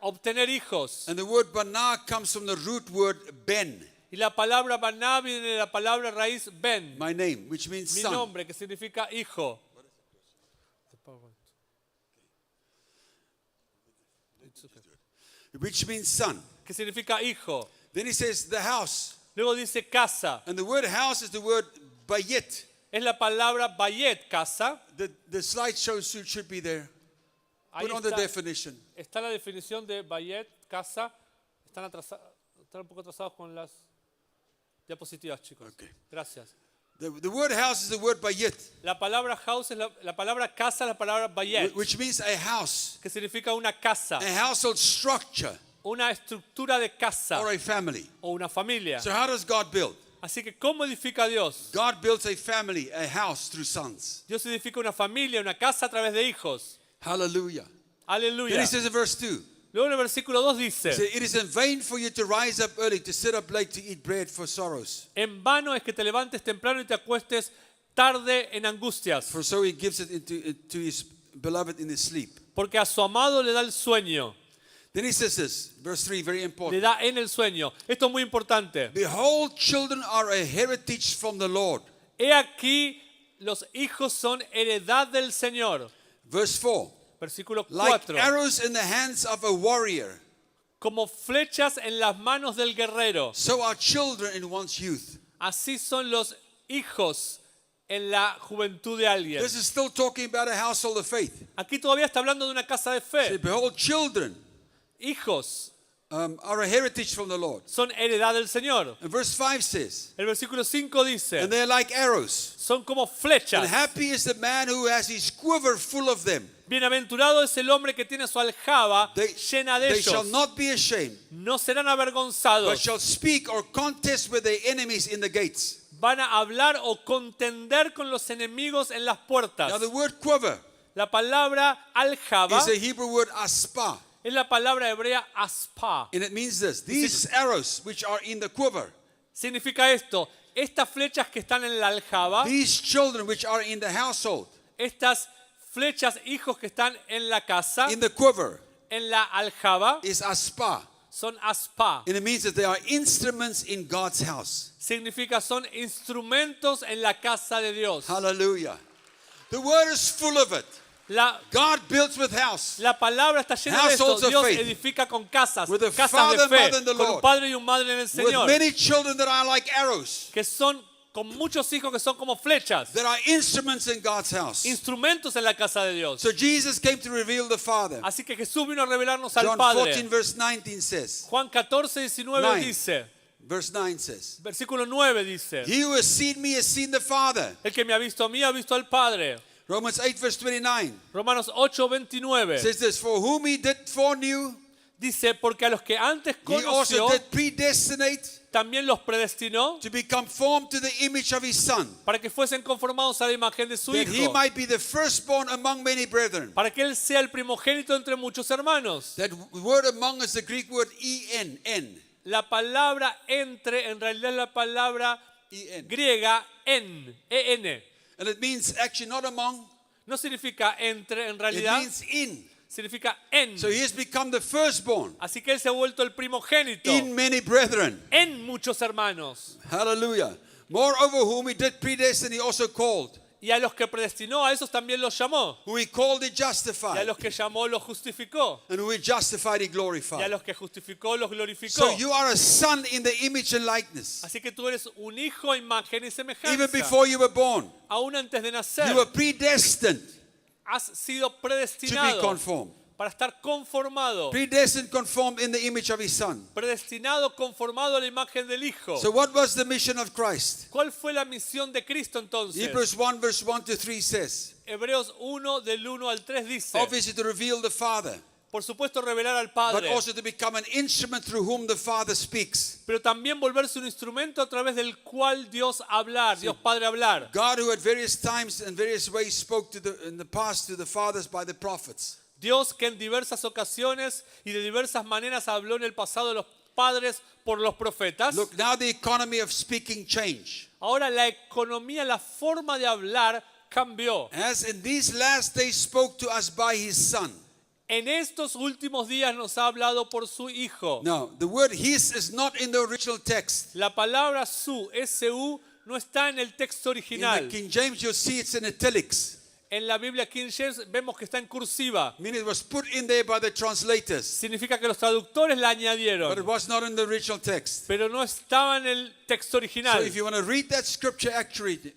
obtener hijos. And the word bana comes from the root word ben, Y la palabra baná viene de la palabra raíz ben, my name, which means mi son. nombre, que significa hijo. Which means son. Que significa hijo. Then he says the house. Luego dice casa. And the word house is the word bayit. Es la palabra bayet, casa. The slide should be there. Ahí Put on the está, definition. está la definición de bayet, casa. Están un poco atrasados con las diapositivas, chicos. Okay. Gracias. The word house is the word bayit, La palabra house es la palabra casa, es la palabra bayet, which means a house, que significa una casa, a household structure, una estructura de casa or a family. o una familia. So how does God build? Así que, ¿cómo edifica Dios? God builds a family, a house through sons. Dios edifica una familia, una casa a través de hijos. Hallelujah. Then Aleluya. he says in verse 2, Luego en el versículo 2 he dice, says, it is in vain for you to rise up early, to sit up late, to eat bread for sorrows. en vano es que te levantes temprano y te acuestes tarde en angustias, For so he gives it to his beloved in his sleep. porque a su amado le da el sueño, Then he says this, verse 3, very le important. da en el sueño. Esto es muy importante. Behold, children are a heritage from the Lord. He aquí, los hijos son heredad del Señor. Verse 4, Versículo like 4. arrows in the hands of a warrior, Como flechas en las manos del guerrero, so are children in one's youth. así son los hijos en la juventud de alguien. This is still talking about a household of faith. Aquí todavía está hablando de una casa de Say, fe. behold, children Hijos are a heritage from the Lord. son heredad del Señor. And verse 5 says, El versículo 5 dice, and they're like arrows. son como And flechas. happy is the man who has his quiver full of them. Bienaventurado es el hombre que tiene su aljaba llena de They shall ellos. not be ashamed, No serán but avergonzados. shall speak or contest with their enemies in the gates. Van a hablar o contender con los enemigos en las puertas. Now the word quiver La palabra aljaba is a Hebrew word aspa. es la palabra hebrea aspa. And it means this, these arrows which are in the quiver, Significa esto, estas flechas que están en la aljaba, these children which are in the household, estas flechas, hijos que están en la casa, in the quiver, en la aljaba, is aspa. son aspa. And it means that they are instruments in God's house. Significa son instrumentos en la casa de Dios. Hallelujah. The word is full of it. La God builds with house. La palabra está llena de esto. Households of Dios faith. edifica con casas, With a casas father, de fe, mother, and the con un Lord. padre y un madre en el With Señor, many children that are like arrows, que son con muchos hijos que son como flechas, that are instruments in God's house. instrumentos en la casa de Dios. So Jesus came to reveal the Father. Así que Jesús vino a revelarnos al John 14 Padre. verse 19 says, Juan 14, 19 9. dice, verse 9 says, versículo 9 dice, he who has seen me has seen the Father. el que me ha visto a mí ha visto al Padre. Romans 8 verse 29 Romanos 8, 29 says this, for whom he did foreknew, dice, porque a los que antes he also conoció, did predestinate también los predestinó to be conformed to the image of his Son, para que fuesen conformados a la imagen de su that he Hijo, might be the firstborn among many brethren. para que Él sea el primogénito entre muchos hermanos. That word among is the Greek word en, en. La palabra entre, en realidad es la palabra En. griega en, en. And it means actually not among, No significa entre, en it realidad means in. significa en. So he has become the firstborn Así que Él se ha vuelto el primogénito in many brethren. en muchos hermanos. Hallelujah. Moreover, whom he did predestine, he also called. Y a los que predestinó, a esos también los llamó. Who he called, he Y a justified. los que llamó, los justificó. And who he justified, he Y a glorified. los que justificó, los glorificó. So you are a son in the image and likeness. Así que tú eres un hijo a imagen y semejanza. Even before you were born, Aún antes de nacer, you were predestined has sido to be predestinado conformed. para estar conformado. Predestined, conformed in the image of his Son. Predestinado, conformado a la imagen del Hijo. So what was the mission of Christ? ¿Cuál fue la misión de Cristo entonces? Hebrews 1 verse 1 to 3 says, Hebreos 1 del 1 al 3 dice, obviously to reveal the Father, por supuesto revelar al but Padre, also to become an instrument through whom the Father speaks. pero también volverse un instrumento a través del cual Dios hablar, Dios Padre hablar. God, who at various times and various ways spoke in the past to the fathers by the prophets, Dios que en diversas ocasiones y de diversas maneras habló en el pasado padres por los profetas. Look, now the economy of speaking changed. Ahora la economía, la forma de hablar cambió. As in these last days spoke to us by his son. En estos últimos días nos ha hablado por su Hijo. Now, the word his is not in the original text. La palabra su, S-U, no está en el texto In the original. King James, you'll see it's in italics. En la Biblia King James vemos que está en cursiva. Meaning it was put in there by the translators. Significa que los traductores la But it añadieron, was not in the original text. pero no estaba en el texto So original. if you want to read that scripture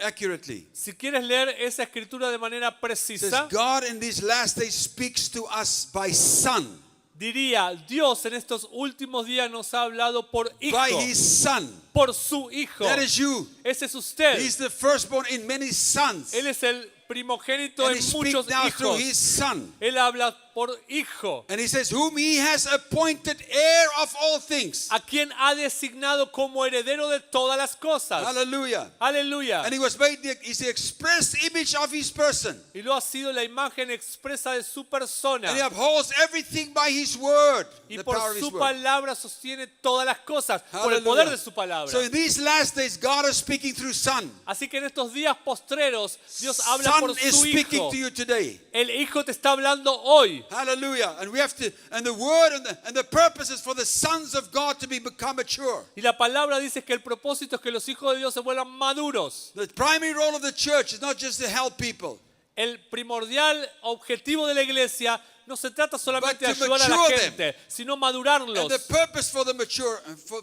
accurately, Si quieres leer esa escritura de manera it says precisa, God in these last days speaks to us by son. diría, Dios en estos últimos días nos ha hablado por Hijo, By his son. por su Hijo. That is you. Ese es usted. He's the firstborn in many sons. Él es el primogénito And en he muchos speaks now through hijos. his son. Él habla por Hijo, And he says, whom he has appointed heir of all things. a quien ha designado como heredero de todas las cosas. Hallelujah. Aleluya. And he was made, he's the express image of his person. Y lo ha sido la imagen expresa de su persona. And he upholds everything by his word. Y The por power of his su word. palabra sostiene todas las cosas. Por el Hallelujah. poder de su palabra. So in these last days, God is speaking through Son. Así que en estos días postreros, Dios habla por Son is su speaking Hijo. to you today. El Hijo te está hablando hoy. Hallelujah. And we have to, and the word and the purpose is for the sons of God to become mature. Y la palabra dice que el propósito es que los hijos de Dios se vuelvan maduros. The primary role of the church is not just to help people, El primordial objetivo de la iglesia no se trata solamente de But to ayudar a la mature gente, sino and madurarlos. the purpose for the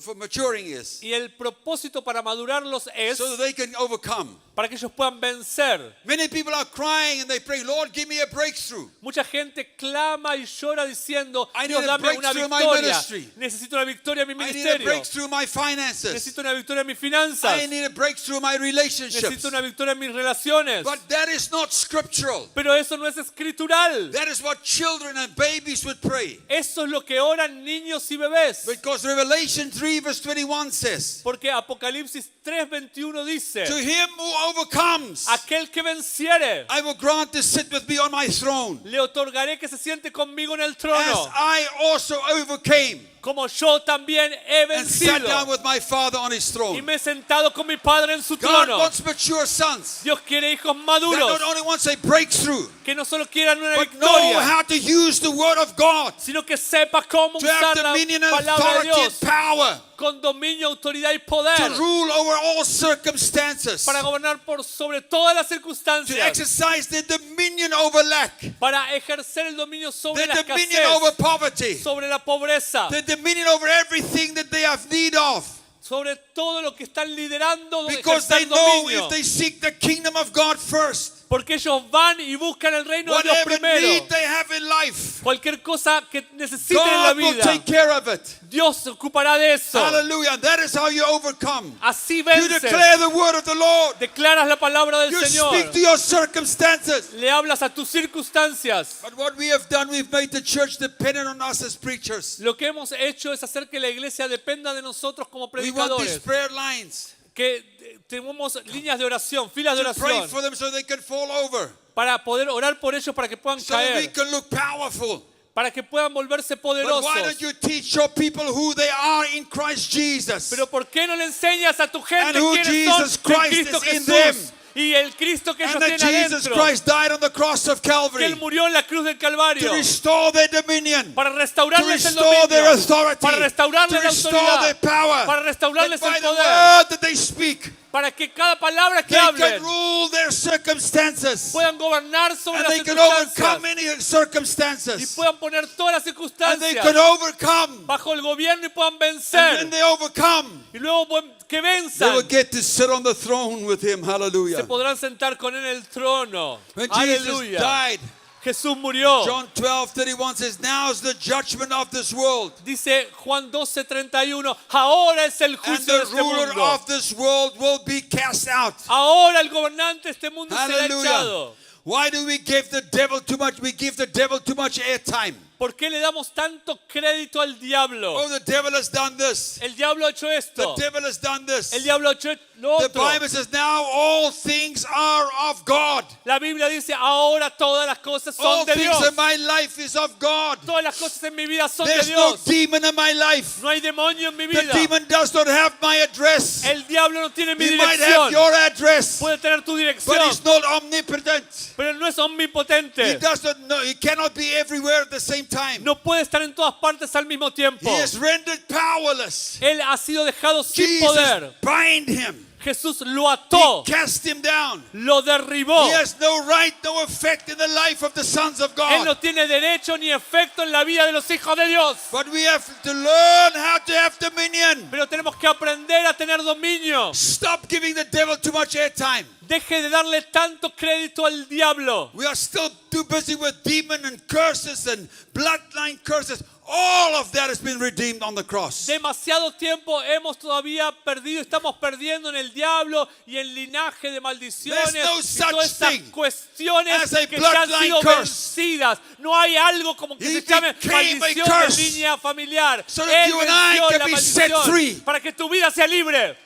for maturing is Y el propósito para madurarlos es so that they can overcome. para que ellos puedan vencer. Many people are crying and they pray, Lord, give me a breakthrough. Mucha gente clama y llora diciendo, I Dios, need a dame una breakthrough in my victoria. ministry. Necesito una victoria en mi I need a ministerio. breakthrough in my finances. Necesito una victoria en mis finanzas. I need a breakthrough in my relationships. Necesito una victoria en mis relaciones. But that is not scriptural. Pero eso no es escritural. That is what children and babies would pray. Eso es lo que oran niños y bebés. Because Revelation 3 verse 21 says, Porque Apocalipsis 3:21 dice, to him who overcomes, aquel que venciere, I will grant to sit with me on my throne, le otorgaré que se siente conmigo en el as trono, I also overcame como yo también he and sat vencido. down with my Father on his Y throne. me he sentado con mi Padre en su God trono. wants mature sons Dios quiere hijos that maduros, not only wants a breakthrough, que no solo quieran una but know victoria, how to use the word of God sino que sepa cómo to have usar la dominion and palabra de authority and Dios power con dominio, autoridad y poder to rule over all circumstances, para gobernar por sobre todas las to circunstancias, exercise their dominion over lack, para ejercer el dominio sobre their la dominion over escasez, poverty, sobre la pobreza, their dominion over everything that they have need of. sobre todo lo que están liderando, Because they ejercer know dominio. if they seek the kingdom of God first, Porque ellos van y buscan el reino de Dios whatever primero. need they have in life, Cualquier cosa que necesiten en la God will vida, take care of it. Dios se ocupará de eso. Hallelujah. That is how you overcome. Así You vences. declare the word of the Lord. Declaras la palabra del You Señor. speak to your circumstances. Le hablas a tus circunstancias. But what we have done, we've made the church dependent on us as preachers. Lo que hemos hecho es hacer que la iglesia dependa de nosotros como We want these predicadores. prayer lines Que tenemos líneas de oración, filas de to pray oración, for them so they can fall over, para poder orar por ellos para que puedan so that we caer, can look powerful. para que puedan volverse But why poderosos. don't you teach your people who they are in Christ Jesus? Pero ¿por qué no le enseñas a tu And gente who quiénes Jesus son en Christ Cristo is in Jesús? them? Y el Cristo que ellos And that tienen Jesus adentro. Christ died on the cross of Que Él Calvary murió en la cruz del Calvario. to restore their dominion, Para to restaurarles el restore their dominio. authority, Para to restaurarles la restore their autoridad. power, Para restaurarles that by el the poder. word that they speak, Para que cada palabra que they hablen can rule their circumstances, puedan gobernar sobre and las they can overcome circunstancias. any Y circumstances, puedan poner todas las and they circunstancias can overcome, bajo el gobierno y puedan and vencer. when they overcome, Y luego que they venzan. will get to sit on the throne with Him. Se Hallelujah. podrán sentar con él en el trono. When Jesus Aleluya. died, Jesús murió. John 12:31 says, "Now is the judgment of this world, Dice Juan 12:31, ahora es el and juicio de the este ruler mundo. of this world will be cast out." Ahora el gobernante de este mundo será Hallelujah. echado. Why do we give the devil too much? We give the devil too much airtime. ¿Por qué le damos tanto crédito al diablo? Oh, the devil has done this. El diablo ha hecho The esto. devil has done this. El diablo ha hecho lo The otro. Bible says now all things are of God. La Biblia dice, ahora todas las cosas All son de things Dios. in my life is of God. Todas las cosas en mi vida son de There's no Dios. demon in my life. No hay demonio en mi The vida. demon does not have my address. El diablo no tiene mi He might have dirección. your address, Puede tener tu but dirección, he's not omnipotent. pero no es He omnipotente. does not know. He cannot be everywhere at the same time. No puede estar en todas partes al mismo tiempo. He is rendered powerless. Él ha sido dejado sin Jesus poder. bind him. Jesús lo He ató, cast him down. lo derribó. He has no right, no effect in the life of the sons of Él no God. tiene derecho ni efecto en la vida de los hijos de Dios. But we have to learn how to have dominion. Pero tenemos que aprender a tener dominio. Stop giving the devil too much airtime. Deje de darle tanto crédito al diablo. We are still too busy with demon and curses and bloodline curses. All of that has been redeemed on the cross. Demasiado tiempo hemos todavía perdido, estamos perdiendo en el diablo y en linaje de maldiciones There's no y such todas esas thing cuestiones as a que ya han bloodline sido curse. vencidas. No hay algo como que He se llame became a maldición curse de línea familiar. so that Él you and I venció can la be set maldición free. para que tu vida sea libre.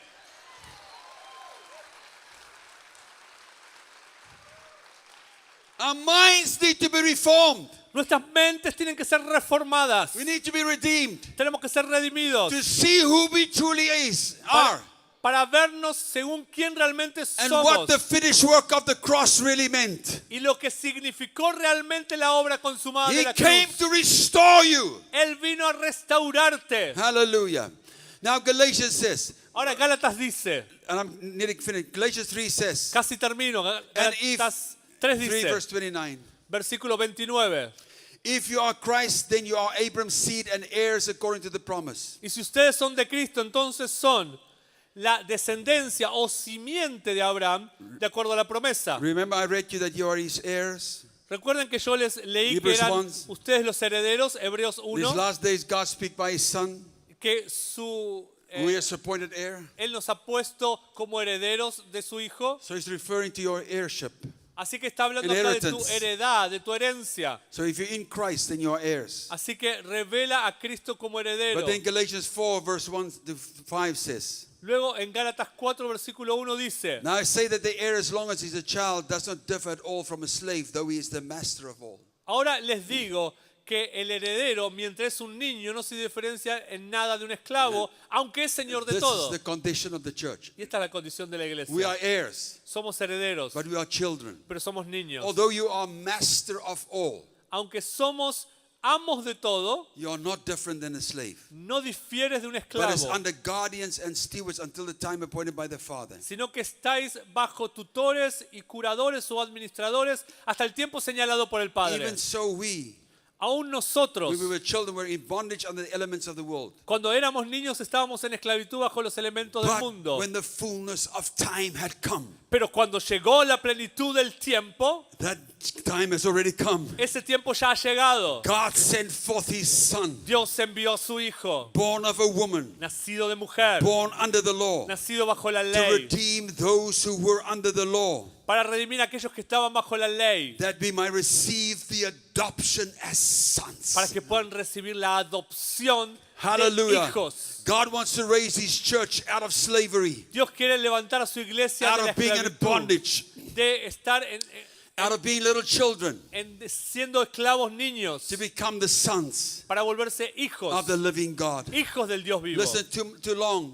Our minds need to be reformed. Nuestras mentes tienen que ser reformadas. We need to be redeemed Tenemos que ser redimidos to see who we truly are para vernos según quién realmente and somos what the finished work of the cross really meant. y lo que significó realmente la obra consumada de He la came cruz. to restore you. Él vino a restaurarte. Hallelujah. Now Galatians says, Ahora Gálatas dice, and I'm nearly finished. Galatians 3 says, casi termino, and if, Gálatas 3 3 dice, verse 29. versículo 29, If you are Christ, then you are Abraham's seed and heirs according to the promise. y si ustedes son de Cristo, entonces son la descendencia o simiente de Abraham, de acuerdo a la promesa. Remember I read you that you are his heirs? Recuerden que yo les leí que Hebrews eran 1. ustedes los herederos, Hebreos These 1, last days God speak by his son, que who is appointed heir. Él nos ha puesto como herederos de su Hijo. So he's referring to your heirship. Así que está hablando acá de tu Inheritance. heredad, de tu herencia. So if you're in Christ, then you are heirs. Así que revela a Cristo como heredero. But then Galatians 4 verse 1 to 5 says, Luego en Gálatas 4 versículo 1 dice, Now I say that the heir as long as he's a child does not differ at all from a slave, though he is the master of all. ahora les digo que el heredero, mientras es un niño, no se diferencia en nada de un esclavo, aunque es señor de This todo. is the condition of the church. Y esta es la condición de la We iglesia. are heirs, Somos herederos, but we are children. pero somos niños. Although you are master of all, Aunque somos amos de todo, you are not different than a slave, no difieres de un but is esclavo, under guardians and stewards until the time appointed by the Father. sino que estáis bajo tutores y curadores o administradores hasta el tiempo señalado por el Padre. Even so Aún nosotros, we were children, were in bondage under the elements of the world. cuando éramos niños, estábamos en esclavitud bajo los elementos del But mundo. when the fullness of time had come, Pero cuando llegó la plenitud del tiempo, that time has already come. ese tiempo ya ha llegado. God sent forth his son, Dios envió a su Hijo, born of a woman, nacido de mujer, born under the law, nacido bajo la to ley, redeem those who were under the law, para redimir a aquellos que estaban bajo la ley, that we might receive the adoption as sons. para que puedan recibir la adopción de Hallelujah. hijos. God wants to raise his church out of slavery, Dios quiere levantar a su iglesia out de la of being in esclavitud, bondage, de estar out of being little children, siendo esclavos niños, to become the sons para volverse hijos, of the living God. hijos del Dios vivo. Listen, too long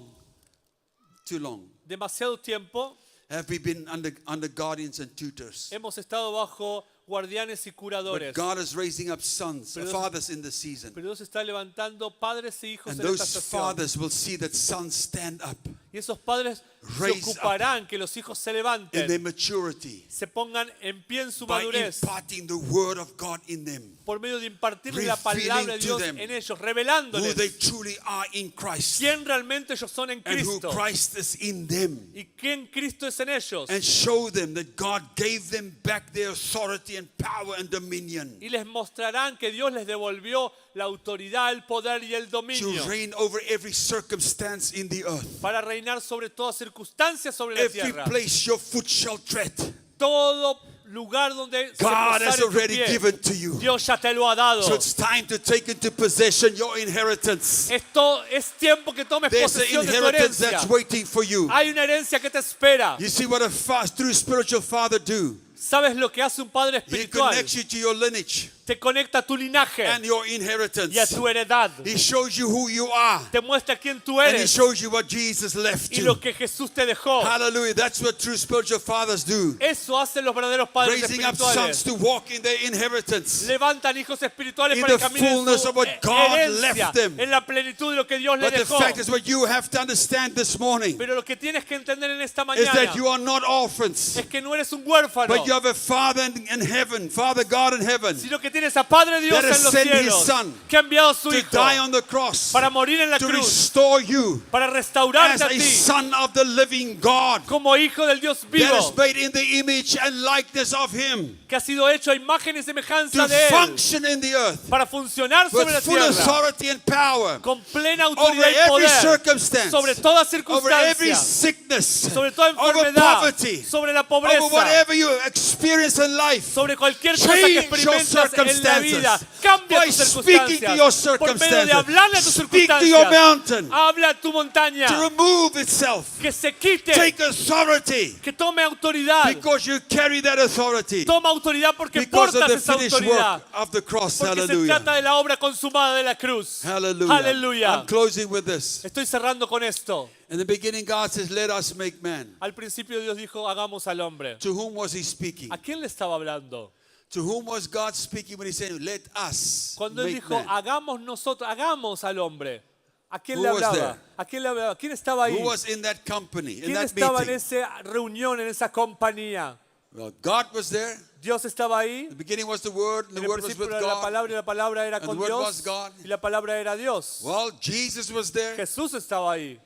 Demasiado tiempo have we been under guardians and tutors. hemos estado bajo guardianes y But curadores. God is raising up sons, Pero Dios- fathers in this season. Pero Dios está levantando padres y hijos And en esta those estación. fathers will see that sons stand up Y esos padres se raise ocuparán que los hijos se in their levanten, maturity se pongan en pie en su by madurez, imparting the word of God in them, por medio de impartirles la palabra de revealing to Dios them en ellos, who revelándoles they truly are in Christ, quién realmente ellos son en and who Cristo Christ is in them, y quién Cristo es en ellos. and show them that God gave them back their authority and power and dominion Y les mostrarán que Dios les devolvió la autoridad, el poder y el to dominio reign over every circumstance in the earth. para reinar sobre todas circunstancias sobre la Every tierra. place your foot shall tread, Todo lugar donde se God has posar en tu already pie. given to you. Dios ya te lo ha dado. So it's time to take into possession your inheritance. Esto es tiempo que tomes There's an posesión de tu inheritance herencia. that's waiting for you. Hay una herencia que te espera. You see what a true spiritual father do? ¿Sabes lo que hace un padre He espiritual? connects you to your lineage Te conecta a tu linaje and your y a inheritance. tu heredad. He shows you who you are, Te muestra quién tú and he eres shows you what Jesus left y lo you. que Jesús te dejó. Hallelujah. That's what true spiritual fathers do. Eso hacen los verdaderos padres Raising up sons espirituales. to walk in their inheritance. Levantan hijos espirituales In para the que caminen fullness su of what God herencia left them. en la plenitud de lo que Dios le But the dejó. fact is, what you have to understand this morning Pero lo que tienes que entender en esta is that mañana you are not orphans, es que no eres un huérfano, but you have a Father in heaven, Father God in heaven, sino que tienes a Padre Dios that has en los sent His cielos Son que ha enviado a su to Hijo die on the cross, para morir en la to cruz, restore you para as restaurarte a a ti son of the living God como hijo del Dios that vivo, is made in the image and likeness of Him, que ha sido hecho a imagen y semejanza to de Él, function in the earth para funcionar sobre la with full tierra authority and power con plena over autoridad y every poder circumstance, sobre toda over every circunstancia, sickness, sobre toda over enfermedad, poverty, sobre la over pobreza, whatever you experience in life. sobre cualquier cosa que Change your experimentas en la vida. circumstances Cambia by tus speaking to your circunstancias por medio de circumstances. hablarle a tus Speak to your circunstancias. mountain Habla a tu montaña, to remove itself. que se quite, Take authority que tome autoridad. because you carry that authority Toma autoridad porque because of portas the esa finished autoridad. work of the cross. Porque se Hallelujah. trata de la obra consumada de la cruz. Hallelujah. Aleluya. I'm closing with this. Estoy cerrando con esto. In the beginning, God says, "Let us make man." Al principio Dios dijo, hagamos al hombre. To whom was He speaking? ¿A quién le estaba hablando? To whom was God speaking when He said, "Let us Cuando Él make dijo, man"? hagamos nosotros, hagamos al hombre. ¿A quién le Who was hablaba? there? ¿A quién le hablaba? ¿Quién estaba ahí? Who was in that company, in ¿Quién that estaba en meeting? esa reunión, en esa compañía? Well, God was there. Dios estaba ahí. In the beginning was the Word, and En the el Word was principio with era la God. palabra y la palabra era And con the word was Dios God. y la palabra era Dios. Well, Jesus was there. Jesús estaba ahí.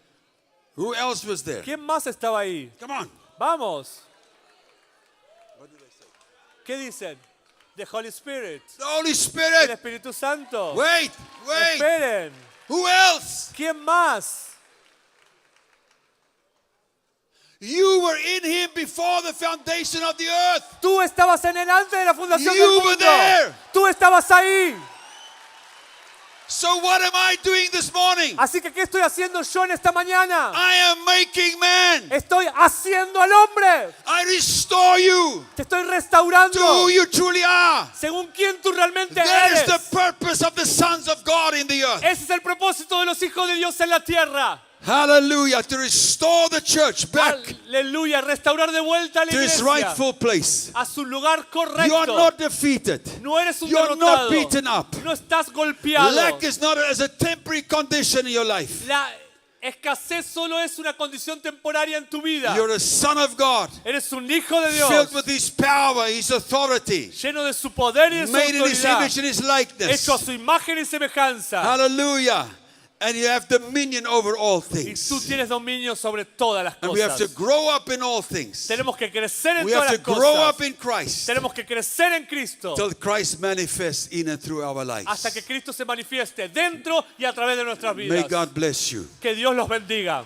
Who else was there? ¿Quién más estaba ahí? Come on. Vamos. ¿Qué dicen? The Holy Spirit. The Holy El Spirit. Espíritu Santo. Wait. Esperen. Who else? ¿Quién más? You were in Him before the foundation of the earth. Tú estabas en él antes de la fundación You del were mundo. there. Tú estabas ahí. So what am I doing this morning? Así que ¿qué estoy haciendo yo en esta mañana? I am making man. Estoy haciendo al hombre. I restore you Te estoy to restaurando who you truly are. según quién tú realmente That is eres. the purpose of the sons of God in the earth. Ese es el propósito de los hijos de Dios en la tierra. Hallelujah. To restore the church back Aleluya, restaurar de vuelta a la to its iglesia rightful place. a su lugar You are correcto. not defeated. No eres un You're not derrotado. beaten up. No estás golpeado. Lack is not as a temporary condition in your life. La escasez solo es una condición temporaria en tu vida. You're a son of God, Eres un hijo de Dios, filled with His power, His authority, lleno de su poder y de su made in His autoridad, image and His likeness. hecho a su imagen y semejanza. Hallelujah. And you have dominion over all Y tú things. tienes dominio sobre todas las And we have to cosas. grow up in all things. Tenemos que crecer en We have todas to las grow up cosas. in Christ Tenemos que crecer en Cristo till Christ manifests in and through our lives. hasta que Cristo se manifieste dentro y a través de nuestras May vidas. God bless you. Que Dios los bendiga.